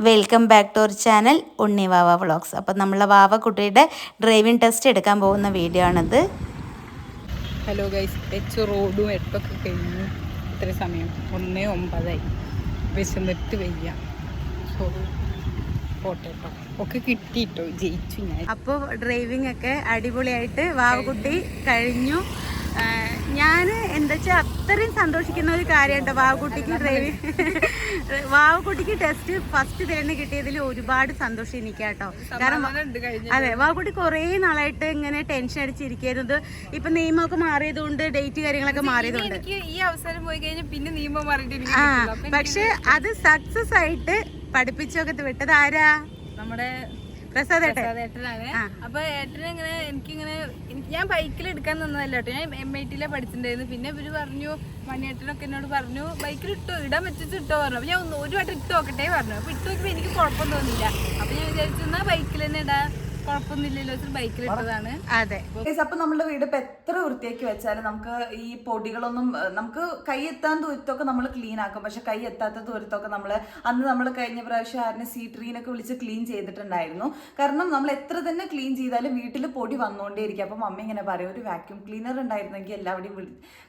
Welcome back to our channel Unni Vava vlogs. അപ്പോൾ നമ്മളെ വാവ കുട്ടിയുടെ ഡ്രൈവിംഗ് ടെസ്റ്റ് എടുക്കാൻ പോകുന്ന വീഡിയോ ആണിത്. ഹലോ ഗൈസ്, റോഡും 8 കഴിഞ്ഞു. ഇത്ര സമയം 1:09 വിശന്നിട്ട് വയ്യ. പോട്ടെട്ടോ, ഒക്കെ കിട്ടിയിട്ടോ, ജയിച്ചു ഞാൻ. അപ്പോൾ ഡ്രൈവിംഗ് ഒക്കെ അടിപൊളിയായിട്ട് വാവക്കുട്ടി കഴിഞ്ഞു. ഞാൻ എന്താ വെച്ചാൽ അത്രയും സന്തോഷിക്കുന്ന ഒരു കാര്യമുണ്ട് വാവക്കുട്ടിക്ക് വാവക്കുട്ടിക്ക് ടെസ്റ്റ് ഫസ്റ്റ് തന്നെ കിട്ടിയതിൽ ഒരുപാട് സന്തോഷം എനിക്ക് കേട്ടോ. കാരണം അതെ, വാവക്കുട്ടി കുറേ നാളായിട്ട് ഇങ്ങനെ ടെൻഷൻ അടിച്ചിരിക്കുന്നത്. ഇപ്പൊ നിയമമൊക്കെ മാറിയതുകൊണ്ട് ഡേറ്റ് കാര്യങ്ങളൊക്കെ മാറിയതുകൊണ്ട് ഈ അവസരം പോയി കഴിഞ്ഞാൽ പിന്നെ നിയമം മാറിയിട്ട് പക്ഷെ അത് സക്സസ് ആയിട്ട് പഠിപ്പിച്ചൊക്കെ വിട്ടത് ആരാ? നമ്മുടെ പ്രസാദേട്ടനാണ്. അപ്പൊ ഏട്ടന് ഇങ്ങനെ എനിക്കിങ്ങനെ ഞാൻ ബൈക്കിൽ എടുക്കാൻ തന്നതല്ല കേട്ടോ. ഞാൻ MIT പഠിച്ചിട്ടുണ്ടായിരുന്നു. പിന്നെ ഇവര് പറഞ്ഞു, മണിയേട്ടനൊക്കെ എന്നോട് പറഞ്ഞു ബൈക്കിൽ ഇടാൻ പറ്റിച്ച് ഇട്ടോ പറഞ്ഞു. അപ്പൊ ഞാൻ ഒരു വട്ടം ഇട്ട് നോക്കട്ടെ പറഞ്ഞു. അപ്പൊ ഇട്ട് നോക്കിയപ്പോ എനിക്ക് കുഴപ്പം തോന്നില്ല. അപ്പൊ ഞാൻ വിചാരിച്ചു എന്നാ ബൈക്കിൽ തന്നെ ഇടാ, കുഴപ്പമൊന്നുമില്ലല്ലോ, ബൈക്കിൽ ഇട്ടതാണ്. അതെ. അപ്പൊ നമ്മുടെ വീട് ഇപ്പൊ എത്ര വൃത്തിയാക്കി വെച്ചാലും നമുക്ക് ഈ പൊടികളൊന്നും നമുക്ക് കൈ എത്താൻ ദൂരത്തൊക്കെ നമ്മൾ ക്ലീൻ ആക്കും. പക്ഷെ കൈ എത്താത്ത ദൂരത്തൊക്കെ നമ്മൾ കഴിഞ്ഞ പ്രാവശ്യം ആരിനെ സീട്രീനൊക്കെ വിളിച്ച് ക്ലീൻ ചെയ്തിട്ടുണ്ടായിരുന്നു. കാരണം നമ്മൾ എത്ര തന്നെ ക്ലീൻ ചെയ്താലും വീട്ടിൽ പൊടി വന്നുകൊണ്ടേയിരിക്കും. അപ്പൊ മമ്മി ഇങ്ങനെ പറയും, ഒരു വാക്യൂം ക്ലീനർ ഉണ്ടായിരുന്നെങ്കിൽ എല്ലാവരുടെയും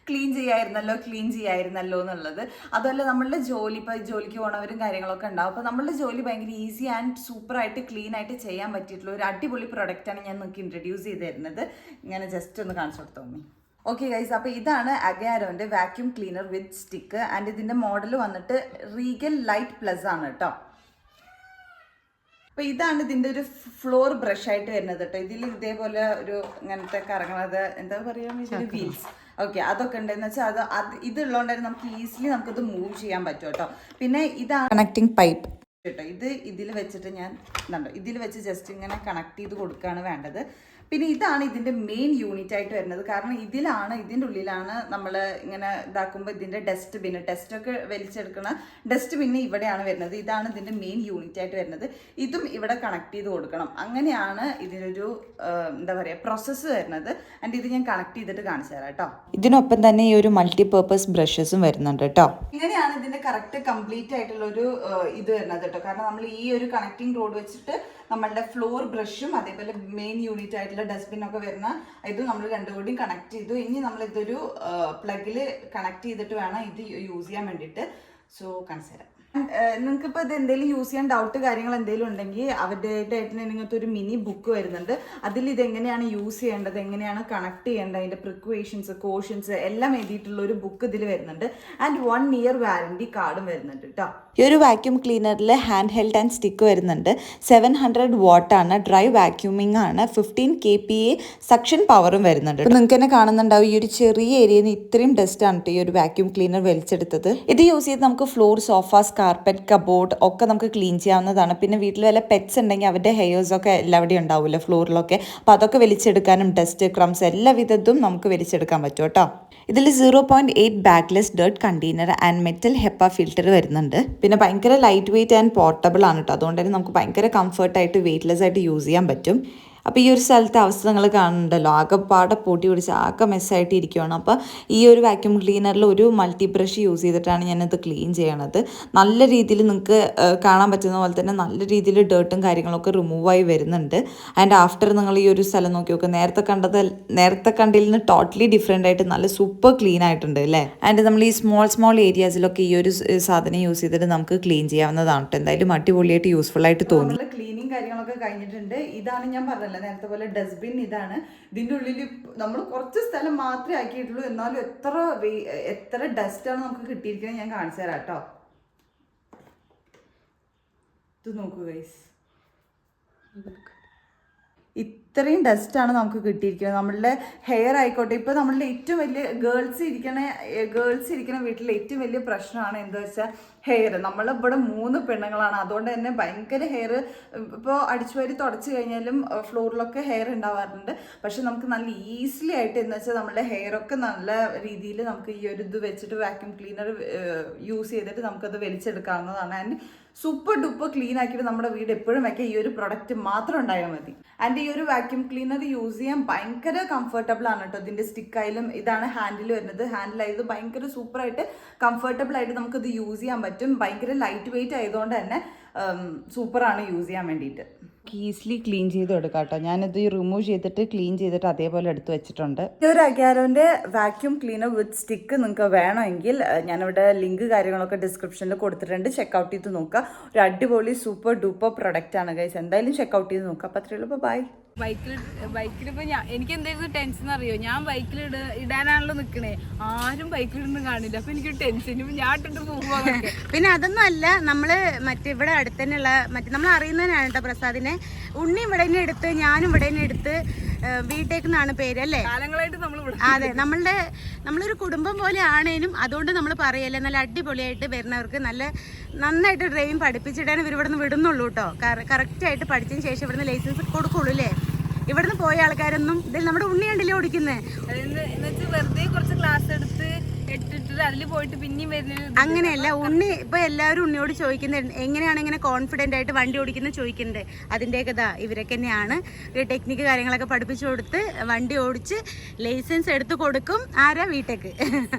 ക്ലീൻ ചെയ്യായിരുന്നല്ലോ എന്നുള്ളത്. അതുപോലെ നമ്മളുടെ ജോലി, ഇപ്പൊ ജോലിക്ക് പോണവരും കാര്യങ്ങളൊക്കെ ഉണ്ടാവും. അപ്പൊ നമ്മളുടെ ജോലി ഭയങ്കര ഈസി ആൻഡ് സൂപ്പറായിട്ട് ക്ലീൻ ആയിട്ട് ചെയ്യാൻ പറ്റിയിട്ടുള്ള ഒരു അടിപൊളി പ്രൊഡക്റ്റാണ് ഞാൻ നിങ്ങൾക്ക് ഇൻട്രൊഡ്യൂസ് ചെയ്ത് തരുന്നത്. ഇങ്ങനെ ജസ്റ്റ് ഒന്ന് കാണിച്ചു കൊടുത്തോ മമ്മി. ഓക്കെ ഗൈസ്, അപ്പോൾ ഇതാണ് അഗാരോൻ്റെ vacuum cleaner with stick. And ഇതിൻ്റെ മോഡൽ വന്നിട്ട് റീഗൽ ലൈറ്റ് പ്ലസ് ആണ് കേട്ടോ. അപ്പോൾ ഇതാണ് ഇതിൻ്റെ ഒരു ഫ്ലോർ ബ്രഷ് ആയിട്ട് വരുന്നത് കേട്ടോ. ഇതിൽ ഇതേപോലെ ഒരു ഇങ്ങനത്തെ കറങ്ങുന്നത് എന്താ പറയുക, വീൽസ്. ഓക്കെ, അതൊക്കെ ഉണ്ടെന്ന് വെച്ചാൽ അത് ഇതുള്ളതുകൊണ്ട് നമുക്ക് ഈസിലി നമുക്കത് മൂവ് ചെയ്യാൻ പറ്റും കേട്ടോ. പിന്നെ ഇതാണ് കണക്റ്റിംഗ് പൈപ്പ് കേട്ടോ. ഇതിൽ വെച്ചിട്ട് ഞാൻ ഇതിൽ വെച്ച് ജസ്റ്റ് ഇങ്ങനെ കണക്ട് ചെയ്ത് കൊടുക്കുകയാണ് വേണ്ടത്. പിന്നെ ഇതാണ് ഇതിൻ്റെ മെയിൻ യൂണിറ്റ് ആയിട്ട് വരുന്നത്. കാരണം ഇതിൻ്റെ ഉള്ളിലാണ് നമ്മൾ ഇങ്ങനെ ഇതാക്കുമ്പോൾ ഇതിൻ്റെ ടെസ്റ്റൊക്കെ വലിച്ചെടുക്കുന്ന ഡസ്റ്റ്ബിന്ന് ഇവിടെയാണ് വരുന്നത്. ഇതാണ് ഇതിൻ്റെ മെയിൻ യൂണിറ്റ് ആയിട്ട് വരുന്നത്. ഇതും ഇവിടെ കണക്ട് ചെയ്ത് കൊടുക്കണം. അങ്ങനെയാണ് ഇതിനൊരു എന്താ പറയുക പ്രോസസ്സ് വരുന്നത്. ആൻഡ് ഇത് ഞാൻ കണക്ട് ചെയ്തിട്ട് കാണിച്ചു തരാം കേട്ടോ. ഇതിനൊപ്പം തന്നെ ഈ ഒരു മൾട്ടിപർപ്പസ് ബ്രഷസും വരുന്നുണ്ട് കേട്ടോ. ഇങ്ങനെയാണ് ഇതിൻ്റെ കറക്റ്റ് കംപ്ലീറ്റ് ആയിട്ടുള്ള ഒരു ഇത് വരുന്നത് കേട്ടോ. കാരണം നമ്മൾ ഈ ഒരു കണക്റ്റിംഗ് റോഡ് വെച്ചിട്ട് നമ്മളുടെ ഫ്ലോർ ബ്രഷും അതേപോലെ മെയിൻ യൂണിറ്റ് ആയിട്ടുള്ള ഡസ്റ്റ്ബിനൊക്കെ വരുന്ന ഇതും നമ്മൾ രണ്ടും കൂടി കണക്ട് ചെയ്തു. ഇനി നമ്മൾ ഇതൊരു പ്ലഗിൽ കണക്ട് ചെയ്തിട്ട് വേണം ഇത് യൂസ് ചെയ്യാൻ വേണ്ടിയിട്ട്. സോ കാണിച്ചു തരാം. നിങ്ങൾക്ക് ഇപ്പോൾ ഇത് എന്തെങ്കിലും യൂസ് ചെയ്യാൻ ഡൗട്ട് കാര്യങ്ങൾ എന്തെങ്കിലും ഉണ്ടെങ്കിൽ അവരുടെ ആയിട്ട് നിങ്ങൾക്ക് ഒരു മിനി ബുക്ക് വരുന്നുണ്ട്. അതിൽ ഇതെങ്ങനെയാണ് യൂസ് ചെയ്യേണ്ടത്, എങ്ങനെയാണ് കണക്ട് ചെയ്യേണ്ടത്, അതിൻ്റെ പ്രിക്വേഷൻസ്, കോഷൻസ് എല്ലാം എഴുതിയിട്ടുള്ള ഒരു ബുക്ക് ഇതിൽ വരുന്നുണ്ട്. ആൻഡ് 1 year വാറണ്ടി കാർഡും വരുന്നുണ്ട് കേട്ടോ. ഈ ഒരു വാക്യൂം ക്ലീനറിൽ ഹാൻഡ് ഹെൽഡ് ആൻഡ് സ്റ്റിക്ക് വരുന്നുണ്ട്. 700 watt ആണ്, ഡ്രൈ വാക്യൂമിംഗ് ആണ്, 15 kPa സക്ഷൻ പവറും വരുന്നുണ്ട്. അപ്പോൾ നിങ്ങൾക്ക് തന്നെ കാണുന്നുണ്ടാവും ഈ ഒരു ചെറിയ ഏരിയയിൽ നിന്ന് ഇത്രയും ഡസ്റ്റ് ആണ് ഈ ഒരു വാക്യൂം ക്ലീനർ വലിച്ചെടുത്തത്. ഇത് യൂസ് ചെയ്ത് നമുക്ക് ഫ്ലോർ, സോഫാസ്, കാർപ്പറ്റ്, കബോർഡ് ഒക്കെ നമുക്ക് ക്ലീൻ ചെയ്യാവുന്നതാണ്. പിന്നെ വീട്ടിൽ വല്ല പെറ്റ്സ് ഉണ്ടെങ്കിൽ അവരുടെ ഹെയർസൊക്കെ എല്ലാവിടെയും ഉണ്ടാവില്ല ഫ്ലോറിലൊക്കെ. അപ്പോൾ അതൊക്കെ വലിച്ചെടുക്കാനും ഡസ്റ്റ്, ക്രംസ് എല്ലാ വിധത്തും നമുക്ക് വലിച്ചെടുക്കാൻ പറ്റും കേട്ടോ. ഇതിൽ 0.8 bagless dirt container and metal HEPA filter വരുന്നുണ്ട്. പിന്നെ ഭയങ്കര ലൈറ്റ് വെയിറ്റ് ആൻഡ് പോർട്ടബിൾ ആണ് കേട്ടോ. അതുകൊണ്ട് തന്നെ നമുക്ക് ഭയങ്കര കംഫർട്ടായിട്ട് വെയിറ്റ്ലെസ് ആയിട്ട് യൂസ് ചെയ്യാൻ പറ്റും. അപ്പോൾ ഈ ഒരു സ്ഥലത്തെ അവസ്ഥ നിങ്ങൾ കാണുന്നുണ്ടല്ലോ, ആകെപ്പാടെ പൊട്ടി പിടിച്ച് ആകെ മെസ്സായിട്ട് ഇരിക്കുകയാണ്. അപ്പോൾ ഈ ഒരു വാക്യൂം ക്ലീനറിൽ ഒരു മൾട്ടി ബ്രഷ് യൂസ് ചെയ്തിട്ടാണ് ഞാനിത് ക്ലീൻ ചെയ്യണത്. നല്ല രീതിയിൽ നിങ്ങൾക്ക് കാണാൻ പറ്റുന്ന പോലെ തന്നെ നല്ല രീതിയിൽ ഡേർട്ടും കാര്യങ്ങളൊക്കെ റിമൂവായി വരുന്നുണ്ട്. ആൻഡ് ആഫ്റ്റർ നിങ്ങൾ ഈ ഒരു സ്ഥലം നോക്കി നോക്കുക, നേരത്തെ കണ്ടതിൽ നിന്ന് ടോട്ടലി ഡിഫറെൻ്റ് ആയിട്ട് നല്ല സൂപ്പർ ക്ലീൻ ആയിട്ടുണ്ട് അല്ലേ. ആൻഡ് നമ്മൾ ഈ സ്മോൾ ഏരിയാസിലൊക്കെ ഈ ഒരു സാധനം യൂസ് ചെയ്തിട്ട് നമുക്ക് ക്ലീൻ ചെയ്യാവുന്നതാണ് കേട്ടോ. എന്തായാലും അടിപൊളിയായിട്ട് യൂസ്ഫുൾ ആയിട്ട് തോന്നി. ക്ലീനിങ് കാര്യങ്ങളൊക്കെ കഴിഞ്ഞിട്ടുണ്ട്. ഇതാണ് ഞാൻ പറഞ്ഞല്ലോ നേരത്തെ പോലെ ഡസ്റ്റ്ബിൻ ഇതാണ്. ഇതിൻ്റെ ഉള്ളിൽ നമ്മൾ കുറച്ച് സ്ഥലം മാത്രമേ ആക്കിയിട്ടുള്ളൂ. എന്നാലും എത്ര ഡസ്റ്റാണ് നമുക്ക് കിട്ടിയിരിക്കുന്നത് ഞാൻ കാണിച്ചു തരാം കേട്ടോ. ഇത് നോക്കൂ ഗൈസ്, ഇത്രയും ഡസ്റ്റാണ് നമുക്ക് കിട്ടിയിരിക്കുന്നത്. നമ്മളുടെ ഹെയർ ആയിക്കോട്ടെ, ഇപ്പോൾ നമ്മളുടെ ഏറ്റവും വലിയ ഗേൾസ് ഇരിക്കുന്ന വീട്ടിലെ ഏറ്റവും വലിയ പ്രശ്നമാണ് എന്താ വെച്ചാൽ ഹെയർ. നമ്മളിവിടെ 3 പെണ്ണുങ്ങളാണ്. അതുകൊണ്ട് തന്നെ ഭയങ്കര ഹെയർ ഇപ്പോൾ അടിച്ചുവാരി തുടച്ച് കഴിഞ്ഞാലും ഫ്ലോറിലൊക്കെ ഹെയർ ഉണ്ടാവാറുണ്ട്. പക്ഷെ നമുക്ക് നല്ല ഈസിലി ആയിട്ട് എന്ന് വെച്ചാൽ നമ്മുടെ ഹെയറൊക്കെ നല്ല രീതിയിൽ നമുക്ക് ഈ ഒരു ഇത് വെച്ചിട്ട് വാക്യൂം ക്ലീനർ യൂസ് ചെയ്തിട്ട് നമുക്കത് വലിച്ചെടുക്കാവുന്നതാണ്. ആൻഡ് സൂപ്പർ ഡൂപ്പർ ക്ലീൻ ആക്കിയിട്ട് നമ്മുടെ വീട് എപ്പോഴും വയ്ക്കുക ഈ ഒരു പ്രൊഡക്റ്റ് മാത്രം ഉണ്ടായാൽ മതി. ആൻഡ് ഈ ഒരു വാക്യൂം ക്ലീനർ യൂസ് ചെയ്യാൻ ഭയങ്കര കംഫർട്ടബിൾ ആണ് കേട്ടോ. ഇതിൻ്റെ സ്റ്റിക്കായാലും ഇതാണ് ഹാൻഡിൽ വരുന്നത്. ഹാൻഡിലായത് ഭയങ്കര സൂപ്പറായിട്ട് കംഫർട്ടബിൾ ആയിട്ട് നമുക്കിത് യൂസ് ചെയ്യാൻ പറ്റും. ഭയങ്കര ലൈറ്റ് വെയിറ്റ് ആയതുകൊണ്ട് തന്നെ സൂപ്പറാണ് യൂസ് ചെയ്യാൻ വേണ്ടിയിട്ട്. ഈസിലി ക്ലീൻ ചെയ്ത് എടുക്കാം കേട്ടോ. ഞാനിത് റിമൂവ് ചെയ്തിട്ട് ക്ലീൻ ചെയ്തിട്ട് അതേപോലെ എടുത്ത് വെച്ചിട്ടുണ്ട്. ഈ ഒരു അഗ്യാരോൻ്റെ വാക്യൂം ക്ലീനർ വിത്ത് സ്റ്റിക്ക് നിങ്ങൾക്ക് വേണമെങ്കിൽ ഞാനിവിടെ ലിങ്ക് കാര്യങ്ങളൊക്കെ ഡിസ്ക്രിപ്ഷനിൽ കൊടുത്തിട്ടുണ്ട്. ചെക്കൗട്ട് ചെയ്ത് നോക്കുക. ഒരു അടിപൊളി സൂപ്പർ ഡൂപ്പർ പ്രൊഡക്റ്റ് ആണ് ഗൈസ്. എന്തായാലും ചെക്കൗട്ട് ചെയ്ത് നോക്കുക. അപ്പോൾ അത്രയുള്ളൂ. ബൈ. ബൈക്കിലിപ്പോ എനിക്ക് എന്തായിരുന്നു ടെൻഷൻ അറിയോ? ഞാൻ ബൈക്കിൽ ഇടാനാണല്ലോ നിക്കണേ, ആരും ബൈക്കിലിടുന്ന കാണില്ല. അപ്പൊ എനിക്ക് ടെൻഷൻ, ഞാൻ ഇട്ടിട്ട് പോകുമ്പോ. പിന്നെ അതൊന്നും അല്ല, നമ്മള് ഇവിടെ അടുത്ത് തന്നെയുള്ള നമ്മൾ അറിയുന്നതിനാണ് കേട്ടോ പ്രസാദിനെ. ഉണ്ണി ഇവിടെ തന്നെ എടുത്ത്, ഞാനും ഇവിടെ തന്നെ എടുത്ത്, വീട്ടേക്ക് എന്നാണ് പേര് അല്ലേ. കാലങ്ങളായിട്ട് അതെ, നമ്മളൊരു കുടുംബം പോലെ ആണേനും അതുകൊണ്ട് നമ്മൾ പറയല്ലേ, നല്ല അടിപൊളിയായിട്ട് വരുന്നവർക്ക് നന്നായിട്ട് ഡ്രൈവിംഗ് പഠിപ്പിച്ചിട്ടാണ് ഇവർ ഇവിടെ നിന്ന് വിടുന്നുള്ളൂ കേട്ടോ. കറക്റ്റായിട്ട് പഠിച്ചതിന് ശേഷം ഇവിടുന്ന് ലൈസൻസ് കൊടുക്കുള്ളൂ അല്ലേ. ഇവിടുന്ന് പോയ ആൾക്കാരൊന്നും ഇതിൽ നമ്മുടെ ഉണ്ണി കണ്ടില്ലേ ഓടിക്കുന്നത്. വെറുതെ കുറച്ച് ക്ലാസ് എടുത്ത് ഇട്ടിട്ട് അതിൽ പോയിട്ട് പിന്നെയും വരുന്നത് അങ്ങനെയല്ല. ഉണ്ണി ഇപ്പൊ എല്ലാവരും ഉണ്ണിയോട് ചോദിക്കുന്നത് എങ്ങനെയാണ് ഇങ്ങനെ കോൺഫിഡന്റ് ആയിട്ട് വണ്ടി ഓടിക്കുന്നത് ചോദിക്കുന്നത്. അതിൻ്റെയൊക്കെ ഇവരൊക്കെ തന്നെയാണ് ടെക്നിക്ക് കാര്യങ്ങളൊക്കെ പഠിപ്പിച്ചു കൊടുത്ത് വണ്ടി ഓടിച്ച് ലൈസൻസ് എടുത്ത് കൊടുക്കും. ആരാ? വീട്ടേക്ക്.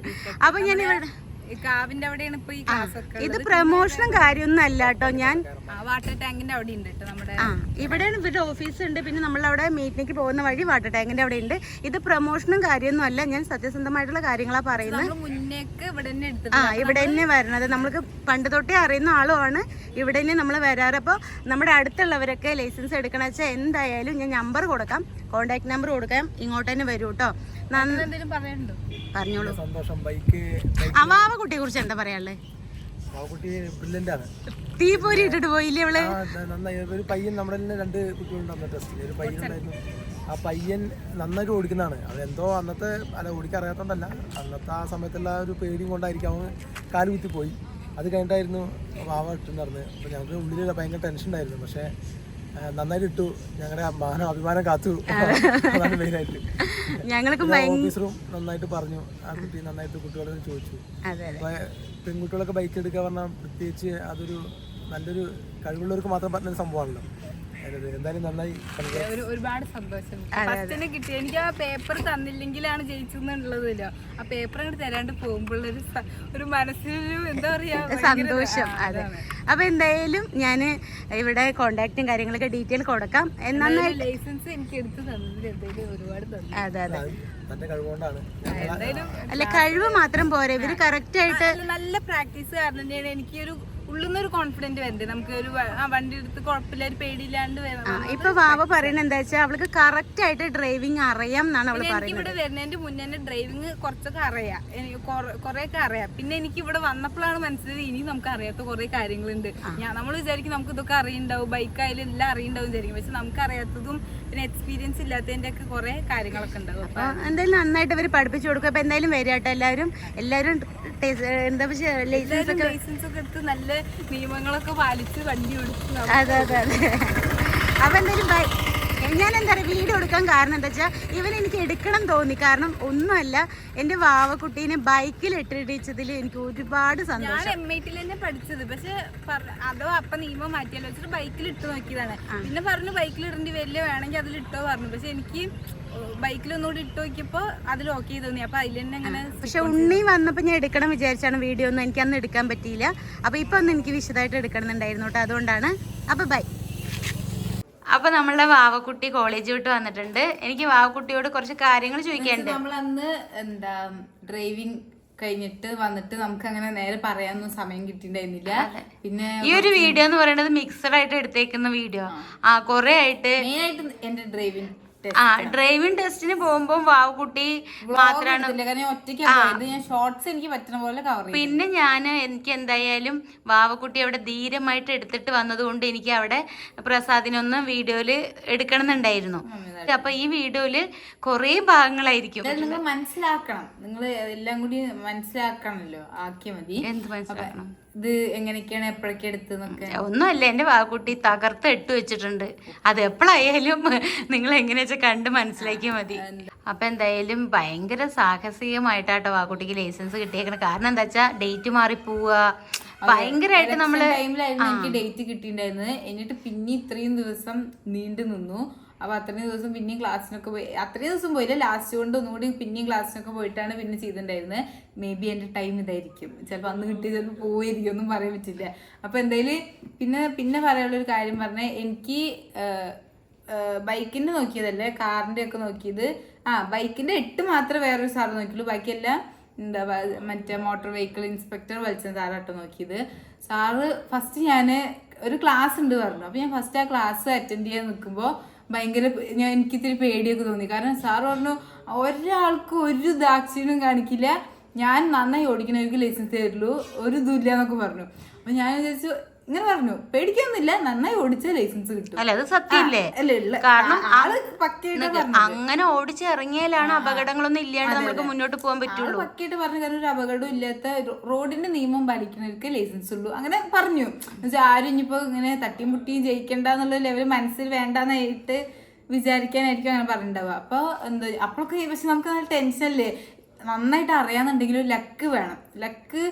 അപ്പൊ ഞാൻ ഇവിടെ കാവിന്റെ അവിടെയാണ് ഇപ്പൊ ഈ ക്ലാസ് ഒക്കെ. ഇത് പ്രമോഷനും കാര്യമൊന്നും അല്ല കേട്ടോ. ഞാൻ വാട്ടർ ടാങ്കിന്റെ അവിടെ ഉണ്ട് കേട്ടോ നമ്മുടെ. ഇവിടെയാണ് ഇവരുടെ ഓഫീസ് ഉണ്ട്. പിന്നെ നമ്മളവിടെ മീറ്റിലേക്ക് പോകുന്ന വഴി വാട്ടർ ടാങ്കിന്റെ അവിടെ ഉണ്ട്. ഇത് പ്രമോഷനും കാര്യമൊന്നും അല്ല. ഞാൻ സത്യസന്ധമായിട്ടുള്ള കാര്യങ്ങളാ പറയുന്നത്. മുന്നേക്ക് ഇവിടെ തന്നെ ഇവിടെ തന്നെ വരണത്. നമ്മൾക്ക് പണ്ട് തൊട്ടേ അറിയുന്ന ആളുമാണ്. ഇവിടെ തന്നെ നമ്മൾ വരാറ്. അപ്പോൾ നമ്മുടെ അടുത്തുള്ളവരൊക്കെ ലൈസൻസ് എടുക്കണമെന്ന് വെച്ചാൽ എന്തായാലും ഞാൻ നമ്പർ കൊടുക്കാം, കോണ്ടാക്ട് നമ്പർ കൊടുക്കാം, ഇങ്ങോട്ട് തന്നെ വരൂ കേട്ടോ. പറഞ്ഞോളൂ. വാവക്കുട്ടിയെ കുറിച്ച് എന്താ പറയാനുള്ളത്? തീപ്പൊരി ഇട്ടിട്ട് പോയില്ലേ അവള്? ഒരു പയ്യൻ നമ്മുടെ 2 കുട്ടികളുണ്ടായിരുന്നു ടെസ്റ്റിൽ. ഒരു പയ്യനുണ്ടായിരുന്നു. ആ പയ്യൻ നന്നായിട്ട് ഓടിക്കുന്നതാണ്. അതെന്തോ അന്നത്തെ ഓടിക്കാൻ അറിയാത്തോണ്ടല്ല, അന്നത്തെ ആ സമയത്തുള്ള ഒരു പേടിയും കൊണ്ടായിരിക്കും അവന് കാല് കുത്തി പോയി. അത് കഴിഞ്ഞിട്ടായിരുന്നു വാവ ഇട്ടുണ്ടായിരുന്നത്. അപ്പോൾ ഞങ്ങൾക്ക് ഉള്ളിൽ ഭയങ്കര ടെൻഷൻ ഉണ്ടായിരുന്നു. പക്ഷേ നന്നായിട്ട് ഇട്ടു. ഞങ്ങളുടെ അഭിമാനം കാത്തു. അതാണ് മെയിനായിട്ട്. ഞങ്ങൾക്ക് ഓഫീസറും നന്നായിട്ട് പറഞ്ഞു. ആ കുട്ടി നന്നായിട്ട് കുട്ടികളോട് ചോദിച്ചു. അപ്പൊ പെൺകുട്ടികളൊക്കെ ബൈക്ക് എടുക്കുക പറഞ്ഞാൽ പ്രത്യേകിച്ച് അതൊരു നല്ലൊരു കഴിവുള്ളവർക്ക് മാത്രം പറ്റുന്ന സംഭവമാണല്ലോ. എന്തായാലും നന്നായി. ഒരുപാട് സന്തോഷം. ഫസ്റ്റിന് കിട്ടി. എനിക്ക് ആ പേപ്പർ തന്നില്ലെങ്കിലാണ് ജയിച്ചെന്നുള്ളതല്ലോ. ആ പേപ്പർ അങ്ങോട്ട് തരാണ്ട് പോകുമ്പോഴൊരു ഒരു മനസ്സിലൊരു എന്താ പറയാ സന്തോഷം. അതെ. അപ്പൊ എന്തായാലും ഞാൻ ഇവിടെ കോണ്ടാക്റ്റും കാര്യങ്ങളൊക്കെ ഡീറ്റെയിൽ കൊടുക്കാം. എന്നാലും ലൈസൻസ് എനിക്ക് എടുത്ത് തന്നതിൽ എന്തായാലും ഒരുപാട് നന്ദി. അതെ അതെ. അല്ല, കഴിവ് മാത്രം പോരെ, ഇവര് കറക്റ്റ് ആയിട്ട് നല്ല പ്രാക്ടീസ് കാരണം തന്നെയാണ് എനിക്കൊരു ഉള്ളുന്നൊരു കോൺഫിഡന്റ് വരുന്നത്. നമുക്ക് ഒരു വണ്ടി എടുത്ത് കുഴപ്പമില്ല, ഒരു പേടിയില്ലാണ്ട് വരണം. ഇപ്പൊ വാവ പറയുന്നത് എന്താ വെച്ചാൽ അവൾക്ക് കറക്റ്റ് ആയിട്ട് ഡ്രൈവിംഗ് അറിയാം എന്നാണ് അവള് പറയുന്നത്. ഇവിടെ വരുന്നതിന്റെ മുന്നേ ഡ്രൈവിംഗ് കുറച്ചൊക്കെ അറിയാം, കുറെയൊക്കെ അറിയാം. പിന്നെ എനിക്ക് ഇവിടെ വന്നപ്പോഴാണ് മനസ്സിലായത് ഇനി നമുക്ക് അറിയാത്ത കുറെ കാര്യങ്ങളുണ്ട്. നമ്മൾ വിചാരിക്കും നമുക്ക് ഇതൊക്കെ അറിയുണ്ടാവും, ബൈക്കായാലും എല്ലാം അറിയുണ്ടാവും വിചാരിക്കും. പക്ഷെ നമുക്ക് അറിയാത്തതും പിന്നെ എക്സ്പീരിയൻസ് ഇല്ലാത്തതിന്റെ ഒക്കെ കുറെ കാര്യങ്ങളൊക്കെ ഉണ്ടാവും. അപ്പൊ എന്തായാലും നന്നായിട്ട് അവര് പഠിപ്പിച്ചു കൊടുക്കും. അപ്പൊ എന്തായാലും വരിക കേട്ടോ. എല്ലാവരും എന്താ ലൈസൻസ് ഒക്കെ എടുത്ത് നല്ല നിയമങ്ങളൊക്കെ പാലിച്ച് വണ്ടി ഓടിച്ചു. അതെ അതെ അതെ. അപ്പൊ എന്തായാലും ഞാൻ എന്താ പറയുക വീഡിയോ എടുക്കാൻ കാരണം എന്താ വെച്ചാൽ എനിക്ക് എടുക്കണം തോന്നി. കാരണം ഒന്നുമല്ല, എന്റെ വാവക്കുട്ടീനെ ബൈക്കിൽ ഇട്ടിടിച്ചതിൽ എനിക്ക് ഒരുപാട് സന്തോഷം. ഞാൻ MIT തന്നെ പഠിച്ചത്. പക്ഷെ അതോ അപ്പൊ നിയമം മാറ്റിയല്ലോ വെച്ചിട്ട് ബൈക്കിൽ ഇട്ട് നോക്കിയതാണ്. പിന്നെ പറഞ്ഞു ബൈക്കിൽ ഇടേണ്ടി വരില്ല, വേണമെങ്കിൽ അതിൽ ഇട്ടോ പറഞ്ഞു. പക്ഷെ എനിക്ക് ബൈക്കിൽ ഒന്നുകൂടി ഇട്ട് നോക്കിയപ്പോ അതിൽ ഓക്കെ തോന്നി. അപ്പൊ അതിൽ തന്നെ അങ്ങനെ. പക്ഷെ ഉണ്ണി വന്നപ്പോ ഞാൻ എടുക്കണം വിചാരിച്ചാണ് വീഡിയോ ഒന്നും എനിക്ക് അന്ന് എടുക്കാൻ പറ്റിയില്ല. അപ്പൊ ഇപ്പൊ ഒന്ന് എനിക്ക് വിശദമായിട്ട് എടുക്കണമെന്നുണ്ടായിരുന്നു കേട്ടോ. അതുകൊണ്ടാണ്. അപ്പൊ ബൈ. അപ്പൊ നമ്മളുടെ വാവക്കുട്ടി കോളേജ് വിട്ട് വന്നിട്ടുണ്ട്. എനിക്ക് വാവക്കുട്ടിയോട് കുറച്ച് കാര്യങ്ങൾ ചോദിക്കാനുണ്ട്. നമ്മളന്ന് എന്താ ഡ്രൈവിംഗ് കഴിഞ്ഞിട്ട് വന്നിട്ട് നമുക്ക് അങ്ങനെ നേരെ പറയാനൊന്നും സമയം കിട്ടിണ്ടായിരുന്നില്ല. പിന്നെ ഈ ഒരു വീഡിയോ എന്ന് പറയുന്നത് മിക്സഡ് ആയിട്ട് എടുത്തേക്കുന്ന വീഡിയോ. കൊറേ ആയിട്ട് മെയിനായിട്ട് എന്റെ ഡ്രൈവിംഗ് ടെസ്റ്റിന് പോകുമ്പോ വാവക്കുട്ടി മാത്രമാണ്. പിന്നെ എനിക്ക് എന്തായാലും വാവക്കുട്ടി അവിടെ ധീരമായിട്ട് എടുത്തിട്ട് വന്നതുകൊണ്ട് എനിക്ക് അവിടെ പ്രസാദിനൊന്ന് വീഡിയോയില് എടുക്കണമെന്നുണ്ടായിരുന്നു. അപ്പൊ ഈ വീഡിയോയില് കൊറേ ഭാഗങ്ങളായിരിക്കും. നിങ്ങൾ മനസ്സിലാക്കണം, നിങ്ങൾ എല്ലാം കൂടി മനസ്സിലാക്കണല്ലോ. ആക്കിയ മതി. എന്ത് മനസ്സിലാക്കണം? ഇത് എങ്ങനെയൊക്കെയാണ് എപ്പോഴൊക്കെ എടുത്തെന്നൊക്കെ. ഒന്നുമല്ല, എന്റെ വാവക്കുട്ടി തകർത്ത് ഇട്ട് വെച്ചിട്ടുണ്ട്. അത് എപ്പോഴായാലും നിങ്ങൾ എങ്ങനെയാ കണ്ട് മനസ്സിലാക്കിയാൽ മതി. അപ്പൊ എന്തായാലും ഭയങ്കര സാഹസികമായിട്ടാട്ടോ വാവക്കുട്ടിക്ക് ലൈസൻസ് കിട്ടിയേക്കണ. കാരണം എന്താ വെച്ചാ ഡേറ്റ് മാറി പോവുക, ഭയങ്കരമായിട്ട് നമ്മള് ടൈമിലായിരുന്നു എനിക്ക് ഡേറ്റ് കിട്ടിയിട്ടുണ്ടായിരുന്നത്. എന്നിട്ട് പിന്നെ ഇത്രയും ദിവസം നീണ്ടു നിന്നു. അപ്പോൾ അത്രയും ദിവസം പിന്നെയും ക്ലാസ്സിനൊക്കെ പോയി, അത്രയും ദിവസം പോയില്ല, ലാസ്റ്റ് കൊണ്ട് ഒന്നുകൂടി പിന്നെയും ക്ലാസ്സിനൊക്കെ പോയിട്ടാണ് പിന്നെ ചെയ്തിട്ടുണ്ടായിരുന്നത്. മേ ബി എൻ്റെ ടൈം ഇതായിരിക്കും, ചിലപ്പോൾ അന്ന് കിട്ടി ചിലപ്പോൾ പോയിരിക്കും, ഒന്നും പറയാൻ പറ്റില്ല. അപ്പോൾ എന്തായാലും പിന്നെ പറയാനുള്ളൊരു കാര്യം പറഞ്ഞാൽ, എനിക്ക് ബൈക്കിൻ്റെ നോക്കിയതല്ലേ, കാറിൻ്റെ ഒക്കെ നോക്കിയത്. ബൈക്കിൻ്റെ 8 മാത്രമേ വേറൊരു സാറ് നോക്കിയുള്ളൂ, ബാക്കിയെല്ലാം മറ്റേ മോട്ടോർ വെഹിക്കിൾ ഇൻസ്പെക്ടർ വലിച്ച സാറാട്ടോ നോക്കിയത്. സാറ് ഫസ്റ്റ് ഞാൻ ഒരു ക്ലാസ് ഉണ്ട് പറഞ്ഞു. അപ്പോൾ ഞാൻ ഫസ്റ്റ് ആ ക്ലാസ് അറ്റൻഡ് ചെയ്യാൻ നിൽക്കുമ്പോൾ ഭയങ്കര എനിക്കിത്തിരി പേടിയൊക്കെ തോന്നി. കാരണം സാറ് പറഞ്ഞു ഒരാൾക്ക് ഒരു ദാക്ഷിണ്യം കാണിക്കില്ല, ഞാൻ നന്നായി ഓടിക്കണവർക്ക് ലൈസൻസ് തരുള്ളൂ, ഒരു ഇതുമില്ല എന്നൊക്കെ പറഞ്ഞു. അപ്പോൾ ഞാൻ വിചാരിച്ചു ഇങ്ങനെ പറഞ്ഞു, പേടിക്കൊന്നുമില്ല, നന്നായി ഓടിച്ച ലൈസൻസ് കിട്ടും. അല്ല അത് സത്യല്ലേ, കാരണം അങ്ങനെ ഓടിച്ചിറങ്ങിയാലാണ് അപകടങ്ങളൊന്നും ഇല്ലാണ്ട് നമുക്ക് മുന്നോട്ട് പോകാൻ പറ്റുള്ളൂ. പക്കയായിട്ട് പറഞ്ഞു, കാരണം ഒരു അപകടം ഇല്ലാത്ത റോഡിന്റെ നിയമം പാലിക്കുന്നവർക്ക് ലൈസൻസ് ഉള്ളൂ അങ്ങനെ പറഞ്ഞു. എന്നുവെച്ചാൽ ആരും ഇനിയിപ്പോ ഇങ്ങനെ തട്ടിമുട്ടിയും ജയിക്കണ്ട എന്നുള്ള ലെവൽ മനസ്സിൽ വേണ്ടെന്നായിട്ട് വിചാരിക്കാനായിരിക്കും അങ്ങനെ പറഞ്ഞിട്ടുണ്ടാവുക. അപ്പൊ എന്താ അപ്പോഴൊക്കെ പക്ഷെ നമുക്ക് നല്ല ടെൻഷനല്ലേ, നന്നായിട്ട് അറിയാന്നുണ്ടെങ്കിലും ലക്ക് വേണം. ലക്ക്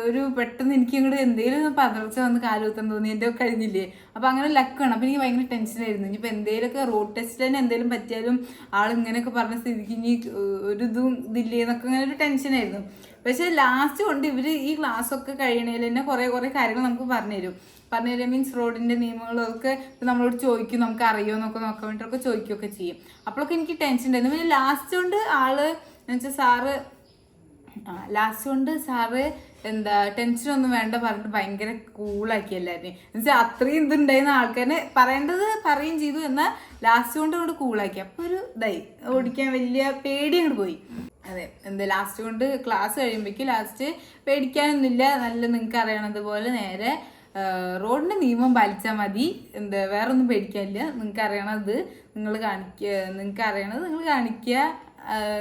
ഒരു പെട്ടെന്ന് എനിക്ക് ഇങ്ങോട്ട് എന്തെങ്കിലും പതർച്ച വന്ന് കാലുകുത്താൻ തോന്നി, എൻ്റെ കഴിഞ്ഞില്ലേ. അപ്പം അങ്ങനെ ലക്ക് വേണം. അപ്പം എനിക്ക് ഭയങ്കര ടെൻഷനായിരുന്നു. ഇനിയിപ്പോൾ എന്തെങ്കിലുമൊക്കെ റോഡ് ടെസ്റ്റ് തന്നെ എന്തെങ്കിലും പറ്റിയാലും ആളിങ്ങനെയൊക്കെ പറഞ്ഞ സ്ഥിതിക്ക് ഇനി ഒരു ഇതില്ലേ എന്നൊക്കെ അങ്ങനെ ഒരു ടെൻഷനായിരുന്നു. പക്ഷെ ലാസ്റ്റ് കൊണ്ട് ഇവർ ഈ ക്ലാസ്സൊക്കെ കഴിയണേൽ തന്നെ കുറേ കാര്യങ്ങൾ നമുക്ക് പറഞ്ഞുതരും. മീൻസ് റോഡിൻ്റെ നിയമങ്ങളൊക്കെ നമ്മളോട് ചോദിക്കും, നമുക്ക് അറിയുമോ എന്നൊക്കെ നോക്കാൻ വേണ്ടിയിട്ടൊക്കെ ചോദിക്കുകയൊക്കെ ചെയ്യും. അപ്പോഴൊക്കെ എനിക്ക് ടെൻഷൻ ഉണ്ടായിരുന്നു. പിന്നെ ലാസ്റ്റ് കൊണ്ട് എന്നുവെച്ചാൽ സാറ് എന്താ ടെൻഷനൊന്നും വേണ്ട പറഞ്ഞിട്ട് ഭയങ്കര കൂളാക്കി എല്ലാവരെയും. എന്നുവെച്ചാൽ അത്രയും ഇതുണ്ടായിരുന്ന ആൾക്കാരെ പറയുകയും ചെയ്തു, എന്നാൽ ലാസ്റ്റ് കൊണ്ട് കൂളാക്കി. അപ്പോൾ ഒരു ഇതായി ഓടിക്കാൻ വലിയ പേടി അങ്ങോട്ട് പോയി. അതെ, എന്താ ലാസ്റ്റ് കൊണ്ട് ക്ലാസ് കഴിയുമ്പോഴേക്കും ലാസ്റ്റ് പേടിക്കാനൊന്നുമില്ല, നല്ല നിങ്ങൾക്ക് അറിയണതുപോലെ നേരെ റോഡിന്റെ നിയമം പാലിച്ചാൽ മതി, എന്താ വേറെ ഒന്നും പേടിക്കാനില്ല. നിങ്ങൾക്ക് അറിയണത് നിങ്ങൾ കാണിക്കുക,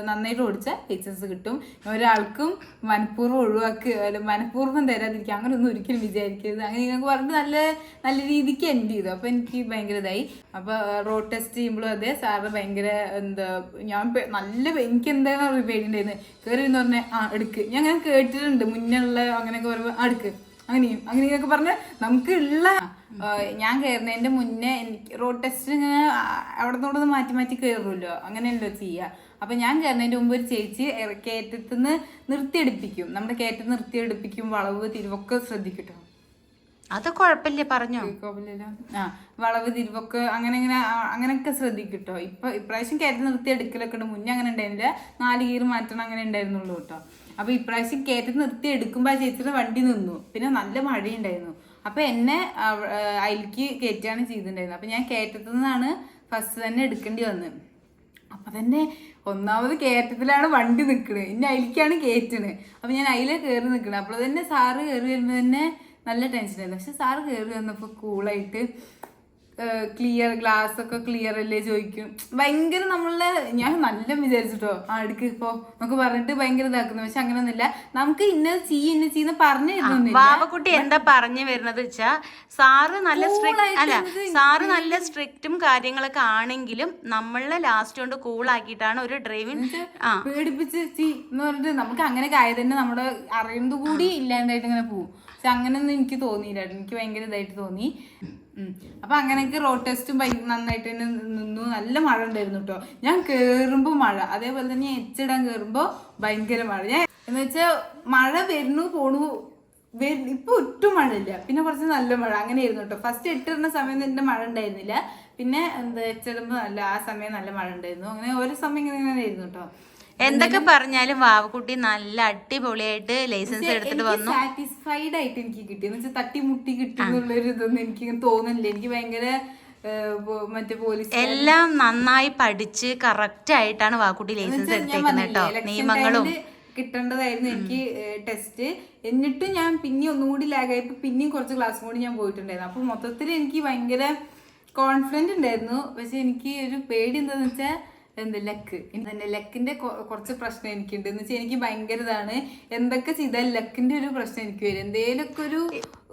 നന്നായിട്ട് ഓടിച്ചാൽ ലൈസൻസ് കിട്ടും. ഒരാൾക്കും മനഃപൂർവ്വം തരാതിരിക്കുക അങ്ങനെ ഒന്നും ഒരിക്കലും വിചാരിക്കരുത്. അങ്ങനെ നിങ്ങൾക്ക് പറഞ്ഞിട്ട് നല്ല രീതിക്ക് എൻഡ് ചെയ്തു. അപ്പോൾ എനിക്ക് ഭയങ്കര ഇതായി. അപ്പോൾ റോഡ് ടെസ്റ്റ് ചെയ്യുമ്പോഴും അതെ, സാറ് ഭയങ്കര എനിക്ക് എന്തായാലും പേടിയുണ്ടായിരുന്നു. കയറി എന്ന് പറഞ്ഞാൽ എടുക്ക്, ഞാൻ അങ്ങനെ കേട്ടിട്ടുണ്ട് മുന്നുള്ള അങ്ങനെയൊക്കെ പറയുമ്പോൾ എടുക്ക്, അങ്ങനെയൊക്കെ പറഞ്ഞ് നമുക്ക് ഞാൻ കയറുന്നതിൻ്റെ മുന്നേ എനിക്ക് റോഡ് ടെസ്റ്റ് ഇങ്ങനെ അവിടെ നിന്നോടൊന്ന് മാറ്റി കയറുമല്ലോ, അങ്ങനെയല്ലോ ചെയ്യുക. അപ്പം ഞാൻ കയറുന്നതിൻ്റെ മുമ്പ് ഒരു ചേച്ചി കയറ്റത്തുനിന്ന് നിർത്തിയെടുപ്പിക്കും, നമ്മുടെ കയറ്റത്ത് നിർത്തിയെടുപ്പിക്കും, വളവ് തിരിവൊക്കെ ശ്രദ്ധിക്കട്ടോ. അത് കുഴപ്പമില്ല, പറഞ്ഞോ. വളവ് തിരിവൊക്കെ അങ്ങനെയൊക്കെ ശ്രദ്ധിക്കട്ടോ. ഇപ്രാവശ്യം കയറ്റം നിർത്തി എടുക്കലൊക്കെ ഉണ്ട്. മുന്നേ അങ്ങനെ ഉണ്ടായിരുന്നില്ല, 4 ഗിയർ മാറ്റണം അങ്ങനെ ഉണ്ടായിരുന്നുള്ളൂ കേട്ടോ. അപ്പോൾ ഇപ്രാവശ്യം കയറ്റം നിർത്തി എടുക്കുമ്പോൾ ആ ചേച്ചിയുടെ വണ്ടി നിന്നു. പിന്നെ നല്ല മഴയുണ്ടായിരുന്നു. അപ്പോൾ എന്നെ അതിലേക്ക് കയറ്റാണ് ചെയ്തിട്ടുണ്ടായിരുന്നത്. അപ്പോൾ ഞാൻ കയറ്റത്തു നിന്നാണ് ഫസ്റ്റ് തന്നെ എടുക്കേണ്ടി വന്നത്. അപ്പം തന്നെ ഒന്നാമത് കയറ്റത്തിലാണ് വണ്ടി നിൽക്കുന്നത്, ഇനി അതിലേക്കാണ് കയറ്റണത്. അപ്പം ഞാൻ അതിലേ കയറി നിൽക്കുന്നത്. അപ്പോൾ തന്നെ സാറ് കയറി വരുമ്പോൾ തന്നെ നല്ല ടെൻഷനായിരുന്നു. പക്ഷെ സാറ് കയറി വന്നപ്പോൾ കൂളായിട്ട് ഗ്ലാസ് ഒക്കെ ക്ലിയർ അല്ലേ ചോദിക്കും. ഭയങ്കര ഞാൻ നല്ല വിചാരിച്ചിട്ടോ എടുക്ക് ഇപ്പോ നമുക്ക് പറഞ്ഞിട്ട് ഭയങ്കര ഇതാക്കുന്നു. പക്ഷെ അങ്ങനെയൊന്നുമില്ല, നമുക്ക് ഇന്നത് ചെയ്യുന്ന പറഞ്ഞു തരുന്നില്ല. ബാബക്കുട്ടി എന്താ പറഞ്ഞു വരുന്നത് വെച്ചാ, സാറ് നല്ല സ്ട്രിക്റ്റും കാര്യങ്ങളൊക്കെ ആണെങ്കിലും നമ്മളെ ലാസ്റ്റ് കൊണ്ട് കൂളാക്കിയിട്ടാണ് ഒരു ഡ്രൈവിംഗ് പേടിപ്പിച്ച് എന്ന് പറഞ്ഞിട്ട് നമുക്ക് അങ്ങനെയൊക്കെ ആയത് തന്നെ നമ്മുടെ അറിയുന്നത് കൂടി ഇല്ലാണ്ടായിട്ട് ഇങ്ങനെ പോകും. പക്ഷെ അങ്ങനെയൊന്നും എനിക്ക് തോന്നിയില്ല, എനിക്ക് ഭയങ്കര ഇതായിട്ട് തോന്നി. അപ്പൊ അങ്ങനെയൊക്കെ റോഡ് ടെസ്റ്റും നന്നായിട്ട് തന്നെ നിന്നു. നല്ല മഴ ഉണ്ടായിരുന്നു കേട്ടോ. ഞാൻ കേറുമ്പോ മഴ, അതേപോലെ തന്നെ എച്ചിടാൻ കേറുമ്പോ ഭയങ്കര മഴ. ഞാൻ എന്ന് വെച്ചാൽ മഴ വരുന്നു പോണു, ഇപ്പൊ ഒട്ടും മഴയില്ല, പിന്നെ കുറച്ച് നല്ല മഴ അങ്ങനെയായിരുന്നു കേട്ടോ. ഫസ്റ്റ് ഇട്ടിരുന്ന സമയം എന്റെ മഴ ഉണ്ടായിരുന്നില്ല, പിന്നെ എച്ചിടുമ്പോ ആ സമയം നല്ല മഴ ഉണ്ടായിരുന്നു. അങ്ങനെ ഓരോ സമയം ഇങ്ങനെ ആയിരുന്നു കേട്ടോ. എന്തൊക്കെ പറഞ്ഞാലും വാവക്കുട്ടി നല്ല അടിപൊളിയായിട്ട് ലൈസൻസ് എടുത്തിട്ട് വന്നു. സാറ്റിസ്ഫൈഡ് ആയിട്ട് എനിക്ക് കിട്ടി. എന്ന് വെച്ചാൽ തട്ടിമുട്ടി കിട്ടിയെന്നുള്ളൊരു ഇതൊന്നും എനിക്ക് തോന്നുന്നില്ല. എനിക്ക് ഭയങ്കര മറ്റേ പോലീസ് എല്ലാം നന്നായി പഠിച്ച് കറക്റ്റ് ആയിട്ടാണ് വാവക്കുട്ടി ലൈസൻസ് എടുത്തേക്കുന്നത് കേട്ടോ. നിയമങ്ങളും കിട്ടേണ്ടതായിരുന്നു എനിക്ക് ടെസ്റ്റ്. എന്നിട്ടും ഞാൻ പിന്നെ ഒന്നുകൂടി ലാഗായപ്പോ പിന്നെയും കുറച്ച് ക്ലാസ്സും കൂടി ഞാൻ പോയിട്ടുണ്ടായിരുന്നു. അപ്പൊ മൊത്തത്തിൽ എനിക്ക് ഭയങ്കര കോൺഫിഡന്റ് ഉണ്ടായിരുന്നു. പക്ഷെ എനിക്ക് ഒരു പേടി എന്താന്ന് വെച്ചാൽ ലക്കിന്റെ കുറച്ച് പ്രശ്നം എനിക്കുണ്ട്. എന്ന് വെച്ചാൽ എനിക്ക് ഭയങ്കര ഇതാണ്, എന്തൊക്കെ ചെയ്താൽ ലക്കിന്റെ ഒരു പ്രശ്നം എനിക്ക് വരും. എന്തേലൊക്കെ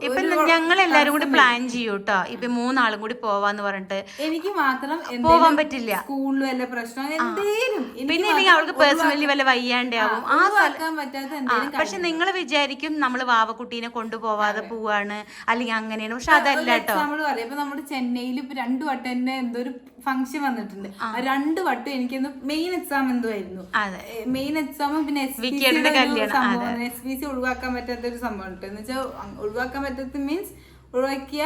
ഇപ്പൊ ഞങ്ങൾ എല്ലാരും കൂടി പ്ലാൻ ചെയ്യൂ കേട്ടോ. ഇപ്പൊ 3 ആളും കൂടി പോവാന്ന് പറഞ്ഞിട്ട് എനിക്ക് മാത്രം പോവാൻ പറ്റില്ല. സ്കൂളിൽ വല്ല പ്രശ്നം എന്തേലും പിന്നെ ഇല്ലെങ്കിൽ അവൾക്ക് പേഴ്സണലി വല്ല വയ്യാണ്ടാവും ആ പറ്റാത്ത പക്ഷെ നിങ്ങൾ വിചാരിക്കും നമ്മള് വാവക്കുട്ടീനെ കൊണ്ടുപോവാതെ പോവാണ് അല്ലെങ്കിൽ അങ്ങനെയാണ്. പക്ഷെ അതല്ല കേട്ടോ. എക്സാമ്പിൾ പറയാം, ഇപ്പൊ നമ്മുടെ ചെന്നൈയിൽ ഇപ്പൊ 2 വട്ടം എന്നെ എന്തോ ഒരു ഫംഗ്ഷൻ വന്നിട്ടുണ്ട്. ആ 2 വട്ടം എനിക്കൊന്ന് മെയിൻ എക്സാം എന്തോ ആയിരുന്നു. മെയിൻ എക്സാമും പിന്നെ SPC ഒഴിവാക്കാൻ പറ്റാത്ത ഒരു സംഭവം ഉണ്ട്. എന്ന് വെച്ചാൽ ഒഴിവാക്കാൻ പറ്റാത്ത മീൻസ് ഒഴിവാക്കിയ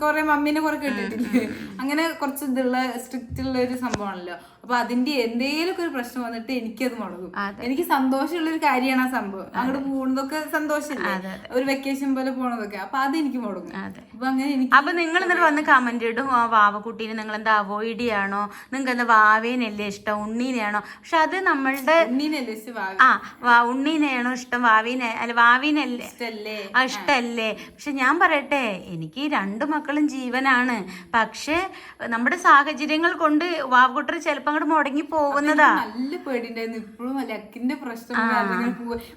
കുറെ മമ്മീനെ കുറെ കേട്ടിട്ടില്ലേ, അങ്ങനെ കുറച്ച് ഇതുള്ള സ്ട്രിക്റ്റ് ഉള്ള ഒരു സംഭവമാണല്ലോ. അപ്പൊ അതിന്റെ എന്തേലും ഒരു പ്രശ്നം വന്നിട്ട് എനിക്കത് മുടങ്ങും. എനിക്ക് സന്തോഷമുള്ള ഒരു കാര്യമാണ് ആ സംഭവം. അങ്ങോട്ട് പോകുന്നതൊക്കെ സന്തോഷമല്ലേ, ഒരു വെക്കേഷൻ പോലെ പോണതൊക്കെ. അപ്പൊ അതെനിക്ക് മുടങ്ങും. അപ്പൊ അങ്ങനെ എനിക്ക് അപ്പൊ നിങ്ങൾ എന്നിട്ട് വന്ന് കമന്റ് ഇടും വാവക്കുട്ടീനെ നിങ്ങൾ എന്താ അവോയ്ഡ് ചെയ്യാണോ, നിങ്ങൾക്ക് എന്താ വാവേനല്ലേ ഇഷ്ടം ഉണ്ണീനെയാണോ. പക്ഷെ അത് നമ്മളുടെ ഉണ്ണീനെയാണോ ഇഷ്ടം വാവീനെ അല്ല വാവീനല്ലേ ഇഷ്ടല്ലേ. പക്ഷെ ഞാൻ പറയട്ടെ, എനിക്ക് 2 മക്കളും ജീവനാണ്. പക്ഷെ നമ്മുടെ സാഹചര്യങ്ങൾ കൊണ്ട് വാവക്കുട്ടർ ചിലപ്പോ അങ്ങോട്ട് മുടങ്ങി പോകുന്നതാ. നല്ല പേടിണ്ടായിരുന്നു. ഇപ്പോഴും ലക്കിന്റെ പ്രശ്നം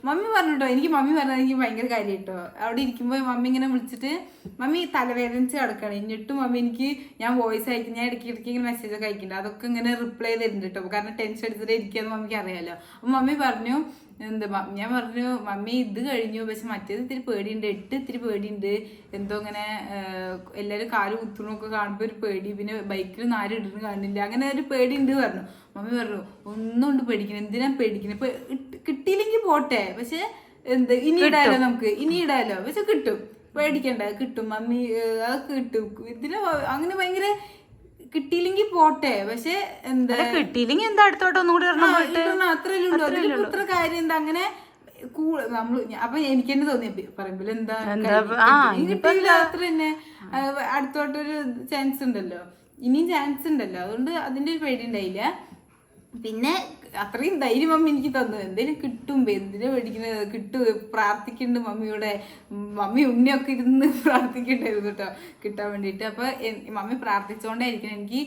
മമ്മി പറഞ്ഞിട്ടോ, എനിക്ക് മമ്മി പറഞ്ഞത് എനിക്ക് ഭയങ്കര കാര്യം കേട്ടോ. അവിടെ ഇരിക്കുമ്പോ മമ്മി ഇങ്ങനെ വിളിച്ചിട്ട് മമ്മി തലവേദനിച്ച് കിടക്കണം. എന്നിട്ടും മമ്മി എനിക്ക് ഞാൻ വോയിസ് അയക്കും, ഞാൻ ഇടയ്ക്ക് ഇങ്ങനെ മെസ്സേജ് ഒക്കെ അയക്കുന്നുണ്ട്. അതൊക്കെ ഇങ്ങനെ റിപ്ലൈ തരുന്നുണ്ട് കേട്ടോ. കാരണം ടെൻഷൻ എടുത്തിട്ട് ഇരിക്കാന്ന് മമ്മിക്ക് അറിയാലോ. അപ്പൊ മമ്മി പറഞ്ഞു ഞാൻ പറഞ്ഞു മമ്മി ഇത് കഴിഞ്ഞു, പക്ഷെ മറ്റേത് ഇത്തിരി പേടിയുണ്ട്, ഇത്തിരി പേടിയുണ്ട്. എന്തോ ഇങ്ങനെ എല്ലാവരും കാല് കുത്തുന്നൊക്കെ കാണുമ്പോൾ ഒരു പേടി, പിന്നെ ബൈക്കിൽ ആരും ഇടുന്നു കാണുന്നില്ല, അങ്ങനെ ഒരു പേടിയുണ്ട് പറഞ്ഞു. മമ്മി പറഞ്ഞു ഒന്നും കൊണ്ട് പേടിക്കണം, എന്തിനാ പേടിക്കണം, ഇപ്പൊ കിട്ടിയില്ലെങ്കിൽ പോട്ടെ, പക്ഷെ ഇനി ഇടാലോ, നമുക്ക് ഇനി ഇടാലോ, പക്ഷെ കിട്ടും, പേടിക്കണ്ട, കിട്ടും മമ്മി, അത് കിട്ടും. ഇതിന് അങ്ങനെ ഭയങ്കര കിട്ടിയില്ലെങ്കിൽ പോട്ടെ, പക്ഷെ എന്താ കിട്ടിയില്ലെങ്കിൽ എന്താ അടുത്തോട്ട് ഒന്നും കൂടി അത്രയല്ലേ ഉള്ളൂ. അതിലിപ്പോ ഇത്ര കാര്യം എന്താ അങ്ങനെ നമ്മള്. അപ്പൊ എനിക്ക് തന്നെ തോന്നി പറയുമ്പോൾ എന്താ കിട്ടിയില്ല അത്ര തന്നെ, അടുത്തോട്ടൊരു ചാൻസ് ഉണ്ടല്ലോ, ഇനിയും ചാൻസ് ഉണ്ടല്ലോ, അതുകൊണ്ട് അതിന്റെ ഒരു പേടി ഉണ്ടായില്ല. പിന്നെ അത്രയും ധൈര്യം മമ്മി എനിക്ക് തന്നു, എന്തേലും കിട്ടും, എന്തിനാ പേടിക്കുന്നത്, കിട്ടും, പ്രാർത്ഥിക്കുന്നുണ്ട് മമ്മിയുടെ. മമ്മി ഉണ്ണിയൊക്കെ ഇരുന്ന് പ്രാർത്ഥിക്കണ്ടായിരുന്നു കേട്ടോ കിട്ടാൻ വേണ്ടിയിട്ട്. അപ്പൊ മമ്മി പ്രാർത്ഥിച്ചോണ്ടായിരിക്കണം. എനിക്ക്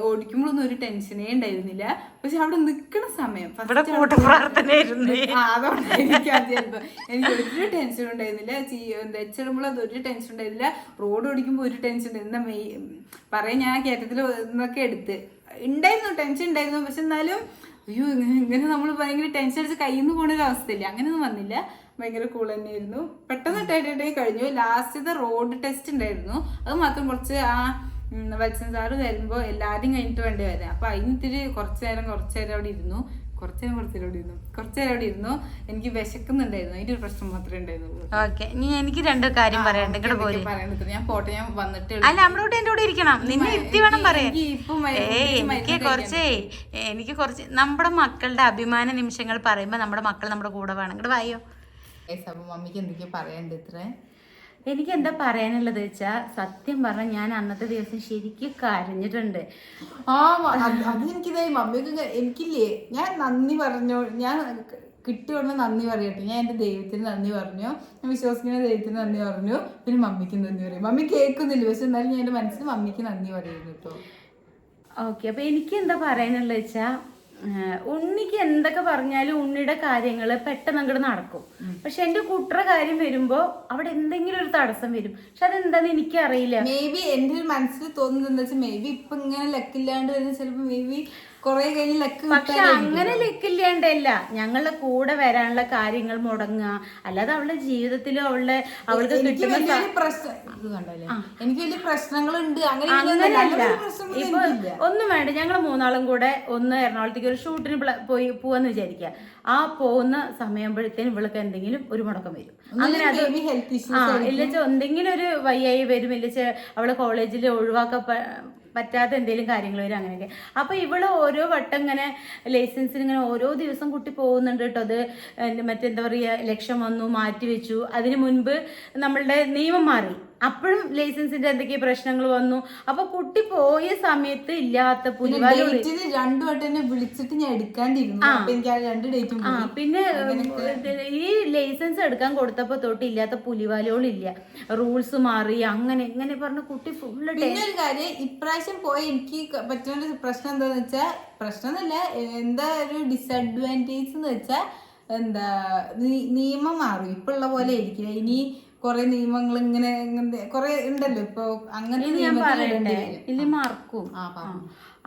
ഓടിക്കുമ്പോഴൊന്നും ഒരു ടെൻഷനേ ഉണ്ടായിരുന്നില്ല. പക്ഷെ അവിടെ നിൽക്കണ സമയം അതുകൊണ്ടായിരിക്കും എനിക്ക് ഒരു ടെൻഷൻ ഉണ്ടായിരുന്നില്ല. എച്ചിടുമ്പോൾ ഒരു ടെൻഷൻ ഉണ്ടായിരുന്നില്ല. റോഡ് ഓടിക്കുമ്പോൾ ഒരു ടെൻഷൻ ഉണ്ടായിരുന്ന പറയാൻ ഞാൻ കയറ്റത്തിൽ നിന്നൊക്കെ എടുത്ത് ഉണ്ടായിരുന്നു, ടെൻഷൻ ഉണ്ടായിരുന്നു. പക്ഷെ എന്നാലും അയ്യോ ഇങ്ങനെ നമ്മൾ ഭയങ്കര ടെൻഷൻ അടിച്ച് കയ്യിൽ നിന്ന് പോണ ഒരു അവസ്ഥയില്ല, അങ്ങനെയൊന്നും വന്നില്ല. ഭയങ്കര കൂൾ തന്നെയായിരുന്നു. പെട്ടെന്ന് ഇട്ടായിട്ടേ കഴിഞ്ഞു. ലാസ്റ്റത്തെ റോഡ് ടെസ്റ്റ് ഉണ്ടായിരുന്നു, അത് മാത്രം കുറച്ച് വത്സൻ സാറ് വരുമ്പോൾ എല്ലാവരും കഴിഞ്ഞിട്ട് വേണ്ടി വരാം. അപ്പൊ അതിനിത്തിരി കുറച്ചു നേരം അവിടെ ഇരുന്നു. കുറച്ചു നേരം അവിടെ ഇരുന്നു. എനിക്ക് വിശക്കുന്നുണ്ടായിരുന്നു, അതിന്റെ ഒരു പ്രശ്നം മാത്രമേ ഉണ്ടായിരുന്നുള്ളൂ. ഓക്കെ, എനിക്ക് 2 കാര്യം പറയാനുണ്ട്. ഞാൻ പോട്ടെ, ഞാൻ വന്നിട്ട് അല്ല നമ്മളോട് എന്റെ കൂടെ ഇരിക്കണം, നിന്നെ ഇരുത്തി വേണം പറയാൻ. എനിക്ക് കുറച്ച് നമ്മുടെ മക്കളുടെ അഭിമാന നിമിഷങ്ങൾ പറയുമ്പോ നമ്മുടെ മക്കൾ നമ്മുടെ കൂടെ വേണം. ഇങ്ങോട്ട് വായോ. മമ്മിക്ക് എന്തൊക്കെയാ പറയാനുണ്ട്? ഇത്ര എനിക്ക് എന്താ പറയാനുള്ളത് വെച്ചാ, സത്യം പറഞ്ഞാൽ ഞാൻ അന്നത്തെ ദിവസം ശരിക്കും കരഞ്ഞിട്ടുണ്ട്. അതെനിക്കിതായി മമ്മിക്ക് എനിക്കില്ലേ, ഞാൻ നന്ദി പറഞ്ഞു, ഞാൻ കിട്ടിയോണ്ട് നന്ദി പറയട്ടെ. ഞാൻ എൻ്റെ ദൈവത്തിന് നന്ദി പറഞ്ഞു, ഞാൻ വിശ്വസിക്കുന്ന ദൈവത്തിന് നന്ദി പറഞ്ഞു, പിന്നെ മമ്മിക്ക് നന്ദി പറയും. മമ്മി കേൾക്കുന്നില്ല, പക്ഷെ എന്നാലും ഞാൻ എൻ്റെ മനസ്സിൽ മമ്മിക്ക് നന്ദി പറയുന്നു കേട്ടോ. ഓക്കെ, അപ്പൊ എനിക്ക് എന്താ പറയാനുള്ളത് വെച്ചാ, ഉണ്ണിക്ക് എന്തൊക്കെ പറഞ്ഞാലും ഉണ്ണിയുടെ കാര്യങ്ങൾ പെട്ടെന്ന് അങ്ങോട്ട് നടക്കും. പക്ഷെ എന്റെ കുട്ടറ കാര്യം വരുമ്പോ അവിടെ എന്തെങ്കിലും ഒരു തടസ്സം വരും. പക്ഷെ അതെന്താന്ന് എനിക്കറിയില്ല. മേ ബി എന്റെ ഒരു മനസ്സിൽ തോന്നുന്നത് എന്താ വെച്ചാൽ, മേ ബി ഇപ്പൊ ഇങ്ങനെ ലക്കില്ലാണ്ട് വരുന്ന ചിലപ്പോ മേ ബി കൊറേ കഴിഞ്ഞ് ലക്ക്. പക്ഷെ അങ്ങനെ ലക്കില്ലാണ്ടല്ല, ഞങ്ങളുടെ കൂടെ വരാനുള്ള കാര്യങ്ങൾ മുടങ്ങുക, അല്ലാതെ അവളുടെ ജീവിതത്തിലും അവൾക്ക് കിട്ടുന്ന പ്രശ്നം ഇത് കണ്ടല്ലേ, എനിക്ക് വലിയ പ്രശ്നങ്ങളുണ്ട് അങ്ങനെയല്ല. ഇപ്പൊ ഒന്നും വേണ്ട, ഞങ്ങൾ 3 ആളും കൂടെ ഒന്ന് എറണാകുളത്തേക്ക് ഒരു ഷൂട്ടിന് പോവാന്ന് വിചാരിക്കുക. ആ പോകുന്ന സമയമ്പോഴത്തേനും ഇവൾക്ക് എന്തെങ്കിലും ഒരു മുടക്കം വരും. അങ്ങനെ അത് ഇല്ലച്ച എന്തെങ്കിലും ഒരു വയ്യായി വരും, ഇല്ലച്ച അവളെ കോളേജിൽ പറ്റാത്ത എന്തെങ്കിലും കാര്യങ്ങൾ വരും, അങ്ങനെയൊക്കെ. അപ്പൊ ഇവള് ഓരോ വട്ടം ഇങ്ങനെ ലൈസൻസിന് ഇങ്ങനെ ഓരോ ദിവസം കുട്ടി പോകുന്നുണ്ട് കേട്ടോ. അത് മറ്റെന്താ പറയുക, ഇലക്ഷൻ വന്നു, മാറ്റിവെച്ചു, അതിന് മുൻപ് നമ്മളുടെ നിയമം മാറി, അപ്പോഴും ലൈസൻസിന്റെ എന്തൊക്കെയോ പ്രശ്നങ്ങൾ വന്നു. അപ്പൊ കുട്ടി പോയ സമയത്ത് ഇല്ലാത്ത പുലിവാലി 2 വട്ടം വിളിച്ചിട്ട് ഞാൻ എടുക്കാണ്ടിരുന്നു. പിന്നെ ഈ ലൈസൻസ് എടുക്കാൻ കൊടുത്തപ്പോ തൊട്ട് ഇല്ലാത്ത പുലിവാലികളില്ല, റൂൾസ് മാറി, അങ്ങനെ ഇങ്ങനെ പറഞ്ഞ കുട്ടി ഫുള്ള്. പിന്നെ ഒരു കാര്യം, ഇപ്രാവശ്യം പോയി എനിക്ക് പറ്റുന്ന പ്രശ്നം എന്താന്ന് വെച്ചാൽ, പ്രശ്നമൊന്നുമില്ല, എന്താ ഒരു ഡിസഡ്വാൻറ്റേജ് എന്ന് വെച്ചാൽ, എന്താ നിയമം മാറും, ഇപ്പൊ ഉള്ള പോലെ ആയിരിക്കില്ല. ഇനി കൊറേ നിയമങ്ങൾ ഇങ്ങനെ കൊറേ ഉണ്ടല്ലോ ഇപ്പൊ അങ്ങനത്തെ ഞാൻ നിയമത്തിൽ പറയട്ടെ ഇടേണ്ടി വരും. ഇല്ല മറക്കും. ആ, പറഞ്ഞു.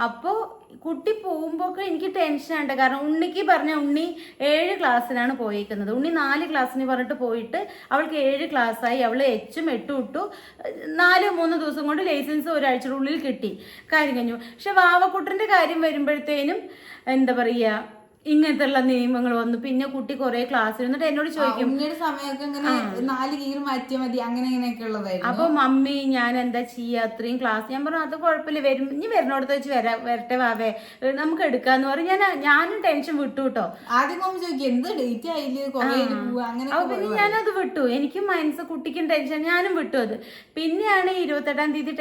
അപ്പോൾ കുട്ടി പോകുമ്പോഴൊക്കെ എനിക്ക് ടെൻഷനുണ്ട്. കാരണം ഉണ്ണിക്ക് പറഞ്ഞ ഉണ്ണി 7 ക്ലാസ്സിലാണ് പോയിരിക്കുന്നത്. ഉണ്ണി 4 ക്ലാസ്സിന് പറഞ്ഞിട്ട് പോയിട്ട് അവൾക്ക് 7 ക്ലാസ്സായി. അവൾ എച്ചും 8 ഇട്ടു. 4-3 ദിവസം കൊണ്ട് ലൈസൻസ് ഒരാഴ്ചയുടെ ഉള്ളിൽ കിട്ടി, കാര്യം കഴിഞ്ഞു. പക്ഷെ വാവക്കുട്ടൻ്റെ കാര്യം വരുമ്പോഴത്തേനും എന്താ പറയുക, ഇങ്ങനത്തെ ഉള്ള നിയമങ്ങൾ വന്നു. പിന്നെ കുട്ടി കുറെ ക്ലാസ്സിൽ എന്നിട്ട് എന്നോട് ചോദിക്കും ഉണ്ണിയുടെ സമയമൊക്കെ ഇങ്ങനെ 4 ഗിയർ മാറ്റിയാൽ മതി അങ്ങനെ ഇങ്ങനെയൊക്കെ ഉള്ളതായിരുന്നു. അപ്പൊ മമ്മി ഞാൻ എന്താ ചെയ്യാ അത്രയും ക്ലാസ്? ഞാൻ പറഞ്ഞു അത് കുഴപ്പമില്ല, ഇനി വരുന്നോടത്ത് വെച്ച് വരട്ടെ വാവേ, നമുക്ക് എടുക്കാന്ന് പറഞ്ഞു. ഞാനും ടെൻഷൻ വിട്ടു കേട്ടോ. ആദ്യം മമ്മി ചോദിക്കും എന്ത് ഡേറ്റ് ആയില്ലേ കൊറേ പോവാ അങ്ങനെ. അപ്പൊ പിന്നെ ഞാനത് വിട്ടു. എനിക്കും മനസ്സ് കുട്ടിക്കും ടെൻഷൻ, ഞാനും വിട്ടു അത്. പിന്നെയാണ് 28-ാം തീയതി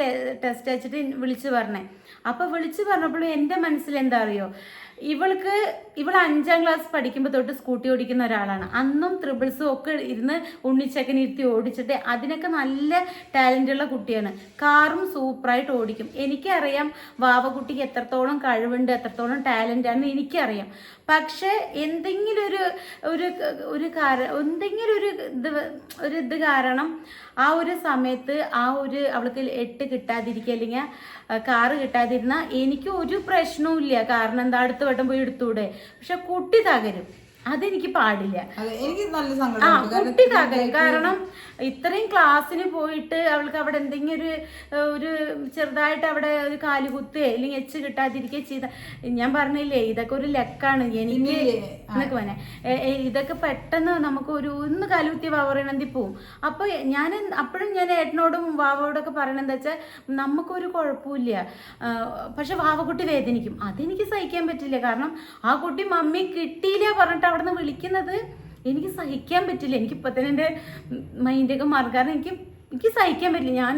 ടെസ്റ്റ് വെച്ചിട്ട് വിളിച്ചു പറഞ്ഞേ. അപ്പൊ വിളിച്ചു പറഞ്ഞപ്പോഴും എന്റെ മനസ്സിൽ എന്താ അറിയോ, ഇവൾ 5ാം ക്ലാസ് പഠിക്കുമ്പോൾ തൊട്ട് സ്കൂട്ടി ഓടിക്കുന്ന ഒരാളാണ്. അന്നും ട്രിപ്പിൾസും ഒക്കെ ഇരുന്ന് ഉണ്ണിച്ചക്കൻ ഇരുത്തി ഓടിച്ചിട്ട് അതിനൊക്കെ നല്ല ടാലൻ്റുള്ള കുട്ടിയാണ്. കാറും സൂപ്പറായിട്ട് ഓടിക്കും. എനിക്കറിയാം വാവക്കുട്ടിക്ക് എത്രത്തോളം കഴിവുണ്ട്, എത്രത്തോളം ടാലൻ്റ് ആണെന്ന് എനിക്കറിയാം. പക്ഷെ എന്തെങ്കിലും ഒരു ഇത് കാരണം ആ ഒരു സമയത്ത് അവൾക്ക് 8 കിട്ടാതിരിക്കുക അല്ലെങ്കിൽ കാറ് കിട്ടാതിരുന്ന എനിക്ക് ഒരു പ്രശ്നവും ഇല്ല. കാരണം എന്താ, അടുത്ത വട്ടം പോയി എടുത്തൂടെ. പക്ഷെ കുട്ടി തകരും, അതെനിക്ക് പാടില്ല. എനിക്ക് നല്ല സങ്കടം. കുട്ടി തകരും. കാരണം ഇത്രയും ക്ലാസ്സിന് പോയിട്ട് അവൾക്ക് അവിടെ എന്തെങ്കിലും ഒരു ചെറുതായിട്ട് അവിടെ ഒരു കാലുകുത്തുകയോ അല്ലെങ്കിൽ എച്ച് കിട്ടാതിരിക്കുകയോ ചെയ്ത, ഞാൻ പറഞ്ഞില്ലേ ഇതൊക്കെ ഒരു ലക്കാണ് എനിക്ക് എന്നൊക്കെ പറഞ്ഞേ. ഇതൊക്കെ പെട്ടെന്ന് നമുക്ക് ഒന്ന് കാലുകുത്തി പറയണെന്തി പോവും. അപ്പൊ അപ്പോഴും ഞാൻ ഏട്ടനോടും വാവോടൊക്കെ പറയണെന്താ വെച്ചാൽ നമുക്കൊരു കുഴപ്പമില്ല, പക്ഷെ വാവക്കുട്ടി വേദനിക്കും. അതെനിക്ക് സഹിക്കാൻ പറ്റില്ല. കാരണം ആ കുട്ടി മമ്മി കിട്ടിയില്ല പറഞ്ഞിട്ട് അവിടെ നിന്ന് വിളിക്കുന്നത് എനിക്ക് സഹിക്കാൻ പറ്റില്ല. എനിക്കിപ്പോൾ തന്നെ എൻ്റെ മൈൻഡൊക്കെ മാറും. കാരണം എനിക്ക് സഹിക്കാൻ പറ്റില്ല. ഞാൻ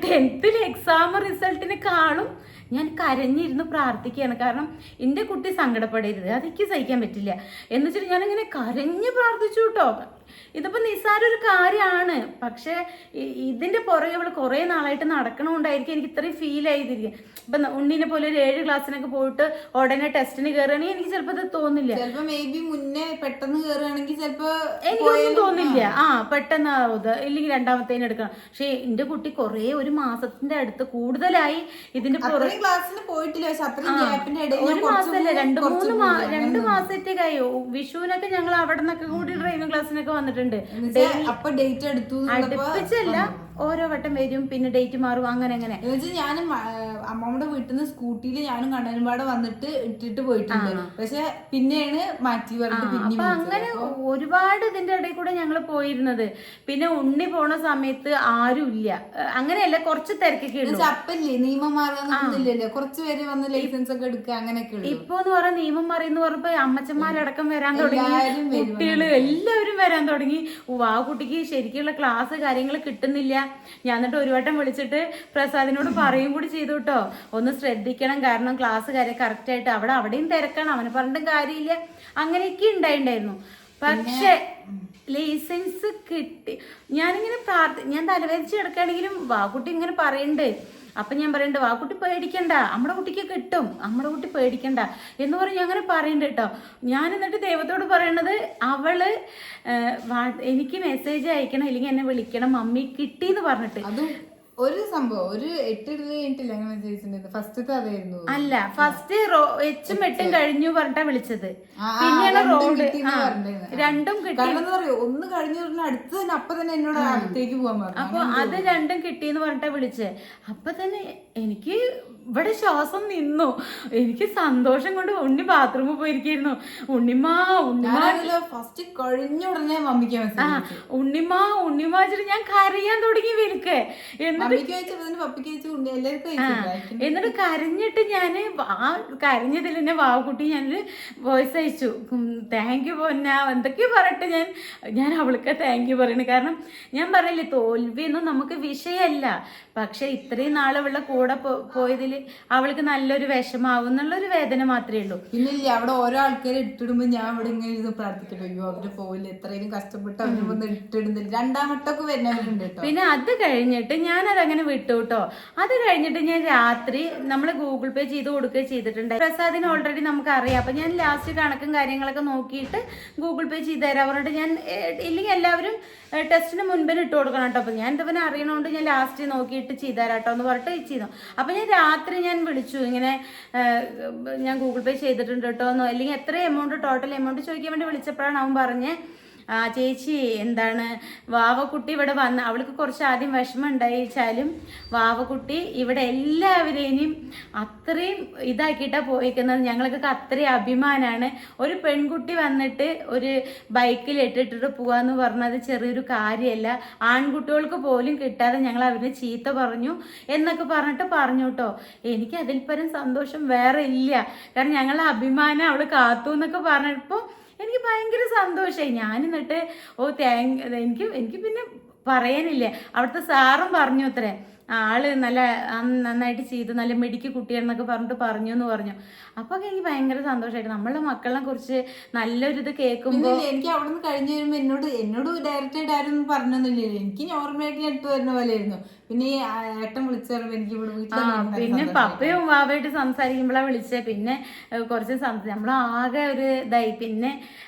10th എക്സാം റിസൾട്ടിനെക്കാളും ഞാൻ കരഞ്ഞിരുന്ന് പ്രാർത്ഥിക്കുകയാണ്. കാരണം എൻ്റെ കുട്ടി സങ്കടപ്പെടരുത്, അതെനിക്ക് സഹിക്കാൻ പറ്റില്ല എന്ന് വെച്ചിട്ട് ഞാനിങ്ങനെ കരഞ്ഞ് പ്രാർത്ഥിച്ചു കേട്ടോ. ഇതിപ്പോൾ നിസ്സാരൊരു കാര്യമാണ്, പക്ഷേ ഇതിൻ്റെ പുറകെ അവൾ കുറേ നാളായിട്ട് നടക്കണമുണ്ടായിരിക്കും എനിക്ക് ഇത്രയും ഫീൽ ആയിരിക്കും. ഇപ്പം ഉണ്ണിനെ പോലെ ഒരു 7 ക്ലാസ്സിനൊക്കെ പോയിട്ട് ഉടനെ ടെസ്റ്റിന് കയറുകയാണെങ്കിൽ എനിക്ക് ചിലപ്പോൾ അത് തോന്നില്ല. ചിലപ്പോൾ മേ ബി മുന്നേ പെട്ടെന്ന് കയറുകയാണെങ്കിൽ ചിലപ്പോൾ എനിക്കൊന്നും തോന്നില്ല. പെട്ടെന്ന് ഇല്ലെങ്കിൽ 2ാമത്തേന് എടുക്കണം. പക്ഷെ എൻ്റെ കുട്ടി കുറേ 1 മാസത്തിന്റെ അടുത്ത് കൂടുതലായി ഇതിന്റെ ക്ലാസ്സിന് പോയിട്ടില്ല. പക്ഷെ അത്രയും ഗ്യാപ്പിന്റെ ഇടയിൽ 1 മാസമല്ല 2 മാസത്തേക്കായി. വിഷുവിനൊക്കെ ഞങ്ങൾ അവിടെ നിന്നൊക്കെ കൂടി ഡ്രൈവിംഗ് ക്ലാസ്സിനൊക്കെ വന്നിട്ടുണ്ട്. അപ്പൊ ഡേറ്റ് എടുത്തു അടുപ്പിച്ചല്ല, ഓരോ വട്ടം വരും, പിന്നെ ഡേറ്റ് മാറും, അങ്ങനെ അങ്ങനെ. ഞാനും അമ്മമ്മയുടെ വീട്ടിൽ നിന്ന് സ്കൂട്ടിയിൽ ഞാനും കണ്ണനുപാടെ വന്നിട്ട് ഇട്ടിട്ട് പോയിട്ടുണ്ട്. പക്ഷെ പിന്നെയാണ് മാറ്റി പറഞ്ഞിട്ട് അപ്പൊ അങ്ങനെ ഒരുപാട് ഇതിന്റെ ഇടയിൽ കൂടെ ഞങ്ങൾ പോയിരുന്നത്. പിന്നെ ഉണ്ണി പോണ സമയത്ത് ആരും ഇല്ല, അങ്ങനെയല്ല, കുറച്ച് തിരക്കൊക്കെ ഉള്ളൂ. അപ്പല്ലേ നിയമം മാറാന്നില്ലല്ലോ, കുറച്ച് പേര് വന്ന് ലൈസൻസ് ഒക്കെ എടുക്കുക അങ്ങനെയൊക്കെ ഉള്ളു. ഇപ്പൊ എന്ന് പറഞ്ഞ നിയമം മാറിയെന്ന് പറഞ്ഞപ്പോ അമ്മച്ചന്മാരടക്കം വരാൻ തുടങ്ങി, കുട്ടികള് എല്ലാവരും വരാൻ തുടങ്ങി. ആ കുട്ടിക്ക് ശരിക്കുള്ള ക്ലാസ് കാര്യങ്ങൾ കിട്ടുന്നില്ല. ഞാൻ എന്നിട്ട് ഒരു വട്ടം വിളിച്ചിട്ട് പ്രസാദിനോട് പറയും കൂടി ചെയ്തു കേട്ടോ, ഒന്ന് ശ്രദ്ധിക്കണം, കാരണം ക്ലാസ് കാര്യം കറക്റ്റായിട്ട് അവിടെയും തിരക്കണം, അവനെ പറഞ്ഞിട്ടും കാര്യമില്ല, അങ്ങനെയൊക്കെ ഉണ്ടായിരുന്നു. പക്ഷെ ലൈസൻസ് കിട്ടി. ഞാനിങ്ങനെ ഞാൻ തലവേദിച്ച് കിടക്കുകയാണെങ്കിലും വാക്കുട്ടി ഇങ്ങനെ പറയുന്നുണ്ട്. അപ്പം ഞാൻ പറയുന്നുണ്ട് വാക്കുട്ടി പേടിക്കണ്ട, നമ്മുടെ കുട്ടിക്ക് കിട്ടും, നമ്മുടെ കുട്ടി പേടിക്കണ്ട എന്ന് പറഞ്ഞ് അങ്ങനെ പറയുന്നുണ്ട് കേട്ടോ. ഞാൻ എന്നിട്ട് ദൈവത്തോട് പറയണത് അവള് എനിക്ക് മെസ്സേജ് അയക്കണം, ഇല്ലെങ്കിൽ എന്നെ വിളിക്കണം, മമ്മി കിട്ടിയെന്ന് പറഞ്ഞിട്ട്. ഒരു സംഭവം ഒരു 8 കഴിഞ്ഞിട്ടില്ല ഫസ്റ്റത്തെ അതായിരുന്നു. അല്ല, ഫസ്റ്റ് എച്ചും 8ഉം കഴിഞ്ഞു പറഞ്ഞിട്ടാ വിളിച്ചത്. പിന്നെയാണ് റോഡ് 2ഉം കിട്ടി. ഒന്ന് കഴിഞ്ഞു അടുത്ത് തന്നെ അപ്പൊ തന്നെ എന്നോട് അടുത്തേക്ക് പോകാൻ പറഞ്ഞു. അപ്പൊ അത് 2ഉം കിട്ടിയെന്ന് പറഞ്ഞിട്ടാ വിളിച്ചത്. അപ്പൊ തന്നെ എനിക്ക് ഇവിടെ ശ്വാസം നിന്നു. എനിക്ക് സന്തോഷം കൊണ്ട് ഉണ്ണി ബാത്റൂമിൽ പോയിരിക്കുന്നു. ഉണ്ണിമാ ഫസ്റ്റ് കഴിഞ്ഞ ഉടനെ മമ്മിക്ക് ഉണ്ണിമാ വെച്ചിട്ട് ഞാൻ കരയാൻ തുടങ്ങി വിൽക്ക്. എന്നിട്ട് കരഞ്ഞിട്ട് ഞാന് കരഞ്ഞതിൽ എന്നെ വാവക്കുട്ടി ഞാനൊരു വോയിസ് അയച്ചു, താങ്ക് യു പൊന്ന എന്തൊക്കെയോ പറയട്ടെ. ഞാൻ അവൾക്ക് താങ്ക് യു പറയണേ. കാരണം ഞാൻ പറയില്ലേ, തോൽവിയൊന്നും നമുക്ക് വിഷയമല്ല, പക്ഷെ ഇത്രയും നാൾ അവളുടെ കൂടെ പോയതിൽ അവൾക്ക് നല്ലൊരു വിഷമാവും എന്നുള്ളൊരു വേദന മാത്രമേ ഉള്ളൂ. പിന്നില്ല അവിടെ ഓരോ ആൾക്കാരെ ഇട്ടിടുമ്പോ ഞാൻ ഇവിടെ ഇങ്ങനെ ഇരുന്ന് പ്രാർത്ഥിക്കട്ടോ, അയ്യോ അവര് പോയില്ല, എത്രയും കഷ്ടപ്പെട്ട് അവര് വന്ന് ഇട്ടിടുന്നില്ല. 2ാം വട്ടമൊക്കെ വരുന്നവരുണ്ട് കേട്ടോ. പിന്നെ അത് കഴിഞ്ഞിട്ട് ഞാൻ അതങ്ങനെ വിട്ടു കേട്ടോ. അത് കഴിഞ്ഞിട്ട് ഞാൻ രാത്രി നമ്മൾ ഗൂഗിൾ പേ ചെയ്ത് കൊടുക്കുകയും ചെയ്തിട്ടുണ്ട്. പ്രസാദിന് ഓൾറെഡി നമുക്ക് അറിയാം. അപ്പം ഞാൻ ലാസ്റ്റ് കണക്കും കാര്യങ്ങളൊക്കെ നോക്കിയിട്ട് ഗൂഗിൾ പേ ചെയ്ത് തരാൻ പറഞ്ഞിട്ട് ഞാൻ ഇല്ലെങ്കിൽ എല്ലാവരും ടെസ്റ്റിന് മുൻപിന് ഇട്ട് കൊടുക്കണം കേട്ടോ. അപ്പം ഞാൻ ഇതവനെ അറിയണോണ്ട് ഞാൻ ലാസ്റ്റ് നോക്കിയിട്ട് ചെയ്തു തരാം കേട്ടോ എന്ന് പറഞ്ഞിട്ട് ചെയ്തു. അപ്പം ഞാൻ രാത്രി ഞാൻ വിളിച്ചു, ഇങ്ങനെ ഞാൻ ഗൂഗിൾ പേ ചെയ്തിട്ടുണ്ട് കേട്ടോ എന്നോ അല്ലെങ്കിൽ എത്ര എമൗണ്ട് ടോട്ടൽ എമൗണ്ട് ചോദിക്കാൻ വേണ്ടി വിളിച്ചപ്പോഴാണ് അവൻ പറഞ്ഞ്, ചേച്ചി എന്താണ് വാവക്കുട്ടി ഇവിടെ വന്ന് അവൾക്ക് കുറച്ച് ആദ്യം വിഷമം ഉണ്ടായിച്ചാലും വാവക്കുട്ടി ഇവിടെ എല്ലാവരെയും അത്രയും ഇതാക്കിയിട്ടാണ് പോയിക്കുന്നത്. ഞങ്ങൾക്കൊക്കെ അത്രയും അഭിമാനമാണ്. ഒരു പെൺകുട്ടി വന്നിട്ട് ഒരു ബൈക്കിൽ ഇട്ടിട്ട് പോകാന്ന് പറഞ്ഞത് ചെറിയൊരു കാര്യമല്ല. ആൺകുട്ടികൾക്ക് പോലും കിട്ടാതെ ഞങ്ങൾ അവരെ ചീത്ത പറഞ്ഞു എന്നൊക്കെ പറഞ്ഞിട്ട് പറഞ്ഞു കേട്ടോ. എനിക്ക് അതിൽ പരം സന്തോഷം വേറെ ഇല്ല. കാരണം ഞങ്ങളെ അഭിമാനം അവൾ കാത്തു എന്നൊക്കെ പറഞ്ഞപ്പോൾ എനിക്ക് ഭയങ്കര സന്തോഷമായി. ഞാൻ എന്നിട്ട് എനിക്ക് പിന്നെ പറയാനില്ല. അവിടുത്തെ സാറും പറഞ്ഞു അത്രേ, ആള് നന്നായിട്ട് ചെയ്തു, നല്ല മിടുക്കി കുട്ടിയാണെന്നൊക്കെ പറഞ്ഞിട്ട് പറഞ്ഞു എന്ന് പറഞ്ഞു. അപ്പൊ എനിക്ക് ഭയങ്കര സന്തോഷമായിട്ട്. നമ്മളെ മക്കളെ കുറിച്ച് നല്ലൊരിത് കേൾക്കുമ്പോൾ എനിക്ക് അവിടെ നിന്ന് കഴിഞ്ഞ് വരുമ്പോൾ എന്നോട് ഡയറക്റ്റായിട്ട് ആരും പറഞ്ഞൊന്നുമില്ലല്ലോ. എനിക്ക് നോർമലായിട്ട് ഞാൻ ഇട്ട് വരുന്ന പോലെയായിരുന്നു. പിന്നെ ഈ ഏട്ടൻ വിളിച്ചു പറയുമ്പോൾ എനിക്ക് ഇവിടെ പിന്നെ പപ്പയും വാവയായിട്ട് സംസാരിക്കുമ്പോഴാണ് വിളിച്ചത്. പിന്നെ കുറച്ച് നമ്മളാകെ ഒരു ഇതായി. പിന്നെ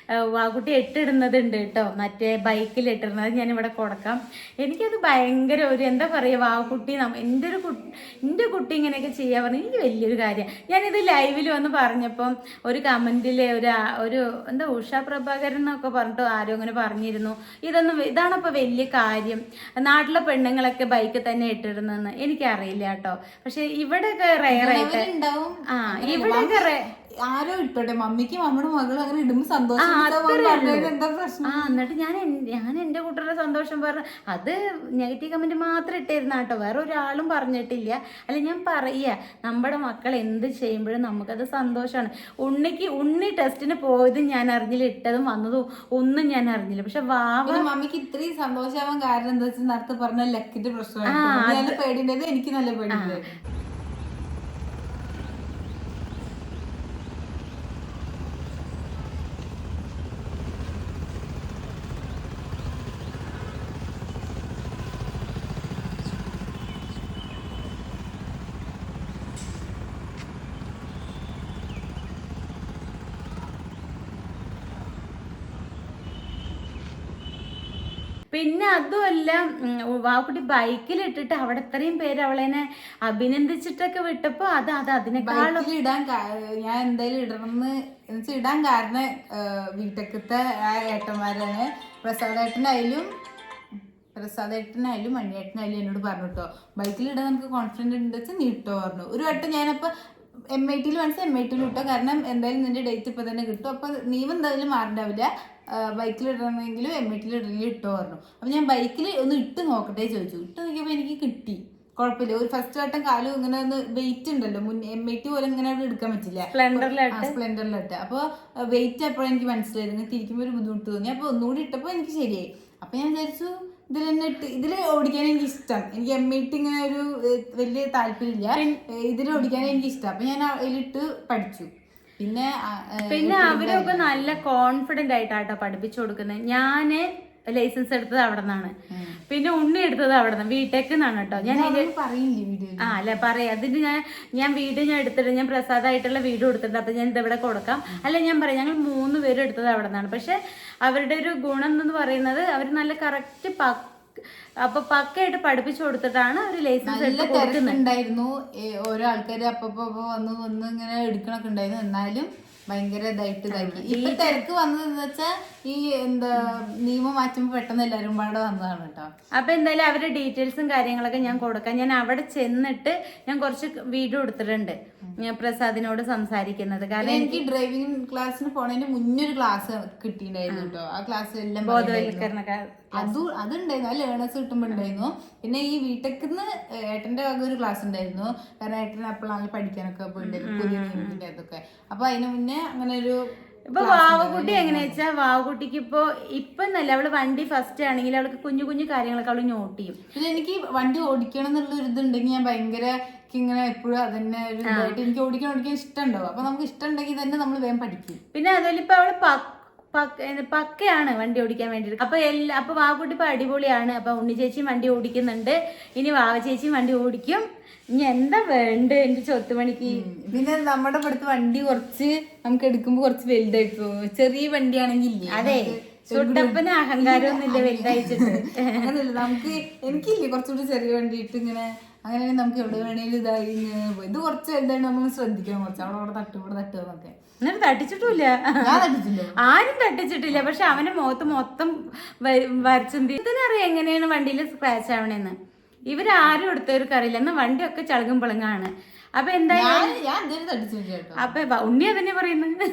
വാക്കുട്ടി ഇട്ടിടുന്നതുണ്ട് കേട്ടോ, മറ്റേ ബൈക്കിൽ ഇട്ടിരുന്നത് ഞാനിവിടെ കൊടുക്കാം. എനിക്കത് ഭയങ്കര ഒരു എന്താ പറയുക, വാക്കുട്ടി എൻ്റെ കുട്ടി ഇങ്ങനെയൊക്കെ ചെയ്യാൻ പറഞ്ഞാൽ എനിക്ക് വലിയൊരു കാര്യം. ഞാനിത് ലൈവിൽ വന്ന് പറഞ്ഞപ്പം ഒരു കമൻറ്റിൽ ഒരു എന്താ ഉഷാ പ്രഭാകരൻ എന്നൊക്കെ പറഞ്ഞിട്ട് ആരോ അങ്ങനെ പറഞ്ഞിരുന്നു, ഇതാണപ്പോൾ വലിയ കാര്യം, നാട്ടിലെ പെണ്ണുങ്ങളൊക്കെ ബൈക്ക് തന്നെ ഇട്ടിരുന്നെന്ന്. എനിക്കറിയില്ല കേട്ടോ. പക്ഷെ ഇവിടെയൊക്കെ റയറായിട്ട് ഇവിടെയൊക്കെ ആരോ ഇട്ടോട്ടെ, മമ്മിക്ക് നമ്മുടെ മകളും അങ്ങനെ ഇടുമ്പോ സന്തോഷം. എന്താ പ്രശ്നം? എന്നിട്ട് ഞാൻ എന്റെ കുട്ടിയുടെ സന്തോഷം പറഞ്ഞു. അത് നെഗറ്റീവ് കമന്റ് മാത്രം ഇട്ടിരുന്ന കേട്ടോ, വേറെ ഒരാളും പറഞ്ഞിട്ടില്ല. അല്ല ഞാൻ പറയുക, നമ്മുടെ മക്കൾ എന്ത് ചെയ്യുമ്പോഴും നമുക്കത് സന്തോഷമാണ്. ഉണ്ണി ടെസ്റ്റിന് പോയതും ഞാൻ അറിഞ്ഞില്ല, ഇട്ടതും വന്നതും ഒന്നും ഞാൻ അറിഞ്ഞില്ല. പക്ഷെ മമ്മിക്ക് ഇത്രയും സന്തോഷമാവാൻ കാരണം എന്താ വെച്ചാൽ നേരത്തെ പറഞ്ഞ ലക്കിന്റെ പ്രശ്നമാണ്. പേടിയുണ്ടായത് എനിക്ക് നല്ല പേടിയുണ്ടായിരുന്നു. പിന്നെ അതുമല്ല, വാക്കുട്ടി ബൈക്കിലിട്ടിട്ട് അവിടെ ഇത്രയും പേര് അവളെന്നെ അഭിനന്ദിച്ചിട്ടൊക്കെ വിട്ടപ്പോ അതിനേക്കാളും ഇടാൻ ഞാൻ എന്തായാലും ഇടണമെന്ന് ഇടാൻ കാരണം വീട്ടക്കത്തെ ഏട്ടന്മാരാണ്. പ്രസാദേട്ടനായാലും മണിയേട്ടനായാലും എന്നോട് പറഞ്ഞു കേട്ടോ, ബൈക്കിലിടാൻ നമുക്ക് കോൺഫിഡൻറ്റ് ഉണ്ട് വെച്ചാൽ നീ ഇട്ടോ പറഞ്ഞു. ഒരു വട്ടം ഞാനപ്പോൾ MIT മനസ്സിൽ MIT ഇട്ടോ, കാരണം എന്തായാലും നിന്റെ ഡേറ്റ് ഇപ്പം തന്നെ കിട്ടും, അപ്പം നീ എന്തായാലും മാറണ്ടാവില്ല, ബൈക്കിൽ ഇടണമെങ്കിലും MIT ഇടണമെങ്കിലും ഇട്ടോ പറഞ്ഞു. അപ്പം ഞാൻ ബൈക്കിൽ ഒന്ന് ഇട്ട് നോക്കട്ടെ ചോദിച്ചു. ഇട്ട് നോക്കിയപ്പോൾ എനിക്ക് കിട്ടി, കുഴപ്പമില്ല. ഒരു ഫസ്റ്റ് വട്ടം കാലും ഇങ്ങനെ ഒന്ന് വെയിറ്റ് ഉണ്ടല്ലോ, MIT പോലെ ഇങ്ങനെ എടുക്കാൻ പറ്റില്ല സ്പ്ലെൻഡറിലിട്ട്. അപ്പോൾ വെയിറ്റ് അപ്പോഴാണ് എനിക്ക് മനസ്സിലായത്, ഇങ്ങനെ തിരിക്കുമ്പോൾ ഒരു ബുദ്ധിമുട്ട് തോന്നി. അപ്പോൾ ഒന്നുകൂടി ഇട്ടപ്പോൾ എനിക്ക് ശരിയായി. അപ്പം ഞാൻ വിചാരിച്ചു ഇതിൽ ഓടിക്കാൻ എനിക്ക് ഇഷ്ടം. എനിക്ക് MIT ഇങ്ങനെ ഒരു വലിയ താല്പര്യമില്ല, ഇതിൽ ഓടിക്കാൻ എനിക്ക് ഇഷ്ടം. അപ്പം ഞാൻ അതിലിട്ട് പഠിച്ചു. പിന്നെ അവരൊക്കെ നല്ല കോൺഫിഡന്റ് ആയിട്ടാട്ടോ പഠിപ്പിച്ചു കൊടുക്കുന്നത്. ഞാന് ലൈസൻസ് എടുത്തത് അവിടെ നിന്നാണ്, പിന്നെ ഉണ്ണി എടുത്തത് അവിടെ നിന്ന് വീട്ടേക്ക് നിന്നാണ് കേട്ടോ. ഞാൻ അല്ല പറയാം, അതിന് ഞാൻ വീഡിയോ എടുത്തിട്ട് ഞാൻ പ്രസാദമായിട്ടുള്ള വീഡിയോ എടുത്തിട്ടുണ്ട്. അപ്പൊ ഞാൻ ഇതെവിടെ കൊടുക്കാം. അല്ല ഞാൻ പറയാം, ഞങ്ങൾ 3 പേരും എടുത്തത് അവിടെ നിന്നാണ്. പക്ഷെ അവരുടെ ഒരു ഗുണം എന്ന് പറയുന്നത് അവർ നല്ല കറക്റ്റ് പക്കയായിട്ട് പഠിപ്പിച്ചു കൊടുത്തിട്ടാണ് അവർ ലൈസൻസ് എടുത്ത് കൊടുക്കുന്നുണ്ടായിരുന്നു. ഓരോ ആൾക്കാർ അപ്പൊ വന്ന് ഇങ്ങനെ എടുക്കണൊക്കെ ഉണ്ടായിരുന്നു. എന്നാലും ഭയങ്കര ഇതാക്കി. ഇപ്പൊ തിരക്ക് വന്നതെന്ന് വെച്ചാൽ ഈ എന്താ നിയമം മാറ്റുമ്പോൾ പെട്ടെന്ന് എല്ലാവരും പാടെ വന്നതാണ് കേട്ടോ. അപ്പൊ എന്തായാലും അവരുടെ ഡീറ്റെയിൽസും കാര്യങ്ങളൊക്കെ ഞാൻ കൊടുക്കാം. ഞാൻ അവിടെ ചെന്നിട്ട് ഞാൻ കുറച്ച് വീഡിയോ എടുത്തിട്ടുണ്ട് ഞാൻ പ്രസാദിനോട് സംസാരിക്കുന്നത്. കാരണം എനിക്ക് ഡ്രൈവിംഗ് ക്ലാസ്സിന് പോണതിന് മുന്നൊരു ക്ലാസ് കിട്ടിയിട്ടുണ്ടായിരുന്നു കേട്ടോ. ആ ക്ലാസ് എല്ലാം ബോധവൽക്കരണ അതുണ്ടായിരുന്നു, ആ ലേണേഴ്സ് കിട്ടുമ്പോൾ ഉണ്ടായിരുന്നു. പിന്നെ ഈ വീട്ടിൽ ഏട്ടന്റെ വക ഒരു ക്ലാസ് ഉണ്ടായിരുന്നു, കാരണം ഏട്ടൻ അപ്പോഴാണ് പഠിക്കാനൊക്കെ പോയിട്ടുണ്ടായിരുന്നു പുതിയ നിയമത്തിന്റെ അതൊക്കെ. അപ്പൊ അതിന് മുന്നേ അങ്ങനെ ഒരു ഇപ്പൊ വാവക്കുട്ടി എങ്ങനെയാ വെച്ചാൽ വാവക്കുട്ടിക്ക് ഇപ്പൊ നല്ല അവള് വണ്ടി ഫസ്റ്റ് ആണെങ്കിൽ അവൾക്ക് കുഞ്ഞു കുഞ്ഞു കാര്യങ്ങളൊക്കെ അവള് നോട്ട് ചെയ്യും. പിന്നെ എനിക്ക് വണ്ടി ഓടിക്കണം എന്നുള്ള ഒരു ഇതുണ്ടെങ്കിൽ ഞാൻ ഭയങ്കര ഇങ്ങനെ എപ്പോഴും അതന്നെ ഒരു ഇതായിട്ട് എനിക്ക് ഓടിക്കാൻ ഇഷ്ടമുണ്ടാവും. അപ്പൊ നമുക്ക് ഇഷ്ടം ഉണ്ടെങ്കിൽ തന്നെ നമ്മൾ വേഗം പഠിക്കും. പിന്നെ അതുപോലെ ഇപ്പൊ അവള് പക്കയാണ് വണ്ടി ഓടിക്കാൻ വേണ്ടിയിട്ട്. അപ്പൊ വാവക്കുട്ടി ഇപ്പൊ അടിപൊളിയാണ്. അപ്പൊ ഉണ്ണി ചേച്ചിയും വണ്ടി ഓടിക്കുന്നുണ്ട്, ഇനി വാവ ചേച്ചിയും വണ്ടി ഓടിക്കും. ഇനി എന്താ വേണ്ട എന്റെ ചൊത്തുമണിക്ക്. പിന്നെ നമ്മുടെ ഇവിടുത്തെ വണ്ടി കുറച്ച് നമുക്ക് എടുക്കുമ്പോ കുറച്ച് വലുതായി പോകും. ചെറിയ വണ്ടിയാണെങ്കിൽ അതെ, ചുട്ടപ്പന് അഹങ്കാരമൊന്നുമില്ല വലുതായിച്ചിട്ട്. അങ്ങനെയല്ല, നമുക്ക് എനിക്കില്ലേ കുറച്ചുകൂടി ചെറിയ വണ്ടി ഇട്ട് ഇങ്ങനെ അങ്ങനെ നമുക്ക് എവിടെ വേണേലും ഇതായി ഇത് കുറച്ച് വലുതായിട്ട് നമ്മൾ ശ്രദ്ധിക്കണം. കുറച്ച് അവിടെ തട്ടുക എന്നൊക്കെ. എന്നിട്ട് തട്ടിച്ചിട്ടില്ല, ആരും തട്ടിച്ചിട്ടില്ല. പക്ഷെ അവന്റെ മുഖത്ത് മൊത്തം വരച്ചും ഇതിനറിയാം എങ്ങനെയാണ് വണ്ടിയിൽ സ്ക്രാച്ച് ആവണേന്ന്. ഇവരാരും എടുത്തവർക്ക് അറിയില്ല. എന്നാ വണ്ടിയൊക്കെ ചളകും പിളങ്ങാണ്. അപ്പൊ എന്തായാലും അപ്പൊ ഉണ്ണി അതന്നെ പറയുന്നത്,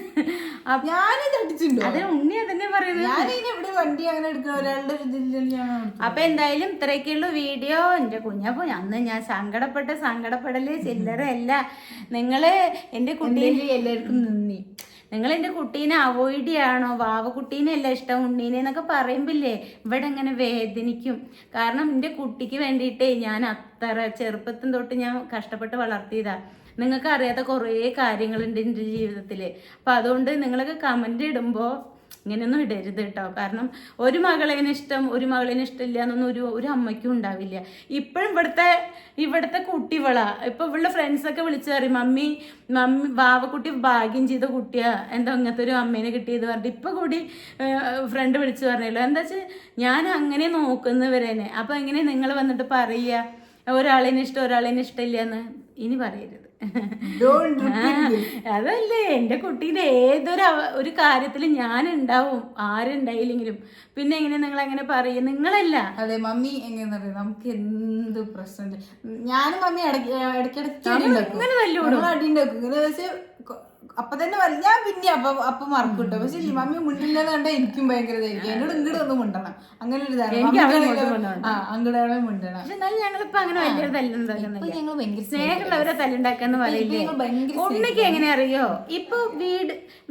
അതിന് ഉണ്ണി അതന്നെ പറയുന്നത്. അപ്പൊ എന്തായാലും ഇത്രയൊക്കെയുള്ള വീഡിയോ. എന്റെ കുഞ്ഞപ്പോ അന്ന് ഞാൻ സങ്കടപ്പെടല് ചില്ലറയല്ല. നിങ്ങള് എന്റെ കുട്ടിയെ എല്ലാവർക്കും നന്ദി. നിങ്ങൾ എൻ്റെ കുട്ടീനെ അവോയ്ഡ് ചെയ്യണോ, വാവക്കുട്ടീനെ അല്ല ഇഷ്ടം ഉണ്ണീനെ എന്നൊക്കെ പറയുമ്പില്ലേ ഇവിടെ ഇങ്ങനെ വേദനിക്കും. കാരണം എൻ്റെ കുട്ടിക്ക് വേണ്ടിയിട്ടേ ഞാൻ അത്ര ചെറുപ്പത്തിൽ തൊട്ട് ഞാൻ കഷ്ടപ്പെട്ട് വളർത്തിയതാ. നിങ്ങൾക്ക് അറിയാത്ത കുറേ കാര്യങ്ങളുണ്ട് എൻ്റെ ജീവിതത്തിൽ. അപ്പം അതുകൊണ്ട് നിങ്ങളൊക്കെ കമൻ്റ് ഇടുമ്പോൾ ഇങ്ങനെയൊന്നും ഇടരുത് കേട്ടോ. കാരണം ഒരു മകളേനെ ഇഷ്ടം ഒരു മകളേനെ ഇഷ്ടമില്ല എന്നൊന്നും ഒരു അമ്മയ്ക്കും ഉണ്ടാവില്ല. ഇപ്പോഴും ഇവിടുത്തെ കുട്ടികളാ. ഇപ്പൊ ഇവളുടെ ഫ്രണ്ട്സൊക്കെ വിളിച്ചു പറയും, മമ്മി വാവക്കുട്ടി ഭാഗ്യം ചെയ്ത കുട്ടിയാ, എന്താ ഇങ്ങനത്തെ ഒരു അമ്മേനെ കിട്ടിയത് പറഞ്ഞിട്ട്. ഇപ്പൊ കൂടി ഫ്രണ്ട് വിളിച്ചു പറഞ്ഞല്ലോ. എന്താ വെച്ചാൽ ഞാൻ അങ്ങനെ നോക്കുന്നവരേനെ. അപ്പൊ എങ്ങനെ നിങ്ങൾ വന്നിട്ട് പറയുക ഒരാളേനെ ഇഷ്ടം ഒരാളേനെ ഇഷ്ടമില്ല എന്ന് ഇനി പറയരുത്. അതല്ലേ എൻ്റെ കുട്ടീൻ്റെ ഒരു കാര്യത്തിൽ ഞാൻ ഉണ്ടാവും, ആരുണ്ടായില്ലെങ്കിലും. പിന്നെ എങ്ങനെ നിങ്ങൾ അങ്ങനെ പറയും? നിങ്ങളല്ല. അതെ, മമ്മി എങ്ങനെയാ പറയാ, നമുക്ക് എന്ത് പ്രശ്നമില്ല. ഞാനും മമ്മി ഇടയ്ക്കിടയ്ക്ക് അടി ഉണ്ടാക്കും. ഇങ്ങനെ വെച്ച് അപ്പൊ തന്നെ ഞാൻ പിന്നെ അപ്പൊ മറക്കും കേട്ടോ. പക്ഷെ മമ്മി മിണ്ടില്ലെന്ന് കണ്ടാൽ എനിക്കും ഭയങ്കര ഇതായിരിക്കും. എന്നോട് ഇങ്ങോട്ട് ഒന്ന് മിണ്ടണം, അങ്ങനെ ഒരു ഇതാണ്. അങ്ങോട്ടാണ് മിണ്ടണം. പക്ഷെ എന്നാലും ഞങ്ങളിപ്പോ അങ്ങനെ വലിയ തല്ലുണ്ടാക്കുന്നില്ല. സ്നേഹമുള്ളവരെ തല്ലുണ്ടാക്കാന്ന് പറയില്ലേ. ഉണ്ണിക്ക് എങ്ങനെ അറിയോ, ഇപ്പൊ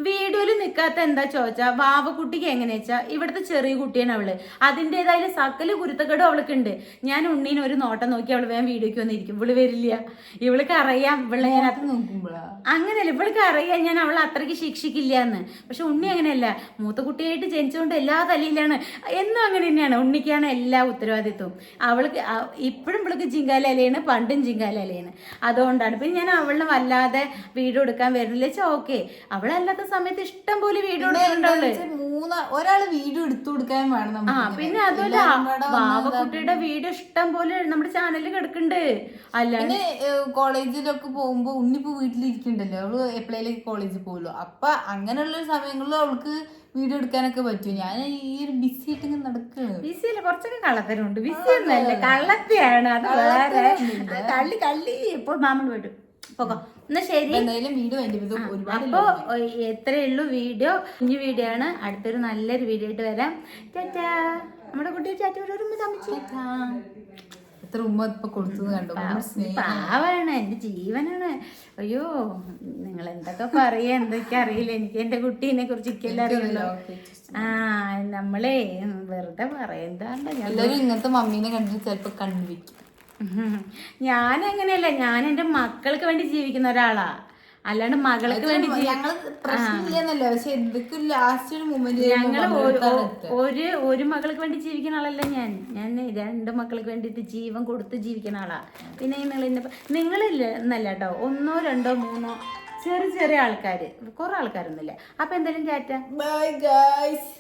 വീഡിയോയിൽ നിക്കാത്ത എന്താ ചോദിച്ചാ വാവക്കുട്ടിക്ക് എങ്ങനെയാ വെച്ചാ ഇവിടുത്തെ ചെറിയ കുട്ടിയാണ് അവള്. അതിൻ്റെതായ സകല കുരുത്തക്കേടും അവൾക്ക് ഉണ്ട്. ഞാൻ ഉണ്ണീനെ ഒരു നോട്ടം നോക്കി അവള് വേഗം വീഡിയോക്ക് വന്നിരിക്കും. ഇവള് വരില്ല. ഇവൾക്ക് അറിയാം ഇവളെ ഞാൻ നോക്കുമ്പോഴാ അങ്ങനെയല്ല. ഇവൾക്ക് അറിയാം ഞാൻ അവളെ അത്രയ്ക്ക് ശിക്ഷിക്കില്ല എന്ന്. പക്ഷെ ഉണ്ണി അങ്ങനെയല്ല. മൂത്ത കുട്ടിയായിട്ട് ജനിച്ചുകൊണ്ട് എല്ലാ തലയിലാണ്. എന്നും അങ്ങനെ തന്നെയാണ്. ഉണ്ണിക്കാണ് എല്ലാ ഉത്തരവാദിത്വവും. അവൾക്ക് ഇപ്പോഴും ഇവൾക്ക് ജിങ്കാലയാണ്, പണ്ടും ജിങ്കാലയാണ്. അതുകൊണ്ടാണ് പിന്നെ ഞാൻ അവളിന് വല്ലാതെ വീഡിയോ എടുക്കാൻ വരുന്നില്ല വെച്ചാൽ ഓക്കെ. അവളല്ലാത്ത സമയത്ത് ഇഷ്ടം പോലെ വീഡിയോ എടുക്കുന്നുണ്ടാവുള്ളൂ. ഒരാള് വീഡിയോ എടുത്തു കൊടുക്കാൻ വേണം. പിന്നെ അതുപോലെ വാവക്കുട്ടിയുടെ വീഡിയോ ഇഷ്ടം പോലെ നമ്മുടെ ചാനലിൽ കിടക്കുന്നുണ്ട്. അല്ലാതെ കോളേജിലൊക്കെ പോകുമ്പോ ഉണ്ണിപ്പോ വീട്ടിലിരിക്കണ്ടല്ലോ, അവള് എപ്പോഴേലും കോളേജിൽ പോകുമല്ലോ. അപ്പൊ അങ്ങനെയുള്ള സമയങ്ങളിൽ അവൾക്ക് വീഡിയോ എടുക്കാനൊക്കെ പറ്റും. ഞാൻ ഈ ഒരു ബിസി ആയിട്ട് ഇങ്ങനെ നടക്കുകയാണ്. ബിസിയല്ല, കുറച്ചൊക്കെ കള്ളത്തരമുണ്ട്. ബിസി ഒന്നല്ല, കള്ളത്തിയാണ്. അത് വേറെ കള്ളി ഇപ്പോൾ മാമൻ പോയിട്ടു പോകോ. എന്നാ ശരി, എന്തായാലും വീഡിയോ ഒരുപാട്. അപ്പോ എത്രയേ ഉള്ളൂ വീഡിയോ. കുഞ്ഞു വീഡിയോ ആണ്. അടുത്തൊരു നല്ലൊരു വീഡിയോ ആയിട്ട് വരാം. ടാറ്റാ. നമ്മുടെ കുട്ടി ടാറ്റ എത്ര ഉമ്മ ഇപ്പൊ കൊടുത്തു കണ്ടു. പാവാണ്, എന്റെ ജീവനാണ്. അയ്യോ നിങ്ങൾ എന്തൊക്കെ പറയാ, എന്തൊക്കെ അറിയില്ല. എനിക്ക് എന്റെ കുട്ടീനെ കുറിച്ച് ഇക്കെല്ലാം അറിയുള്ളൂ. നമ്മളെ വെറുതെ പറയുന്നതാണ്ട്. എല്ലാവരും ഇങ്ങനത്തെ മമ്മീനെ കണ്ടിട്ട് ചിലപ്പോ കണ്ടുവെക്കും. ഞാനങ്ങനെയല്ല. ഞാൻ എന്റെ മക്കൾക്ക് വേണ്ടി ജീവിക്കുന്ന ഒരാളാ, അല്ലാണ്ട് മകൾക്ക് വേണ്ടി. ഒരു മകൾക്ക് വേണ്ടി ജീവിക്കുന്ന ആളല്ല ഞാൻ 2 മക്കൾക്ക് വേണ്ടിയിട്ട് ജീവൻ കൊടുത്ത് ജീവിക്കുന്ന ആളാ. പിന്നെ നിങ്ങളില്ല എന്നല്ല കേട്ടോ, 1, 2, 3 ചെറിയ ആൾക്കാര്, കുറെ ആൾക്കാരൊന്നുമില്ല. അപ്പൊ എന്തായാലും ടാറ്റ, ബൈ ഗൈസ്.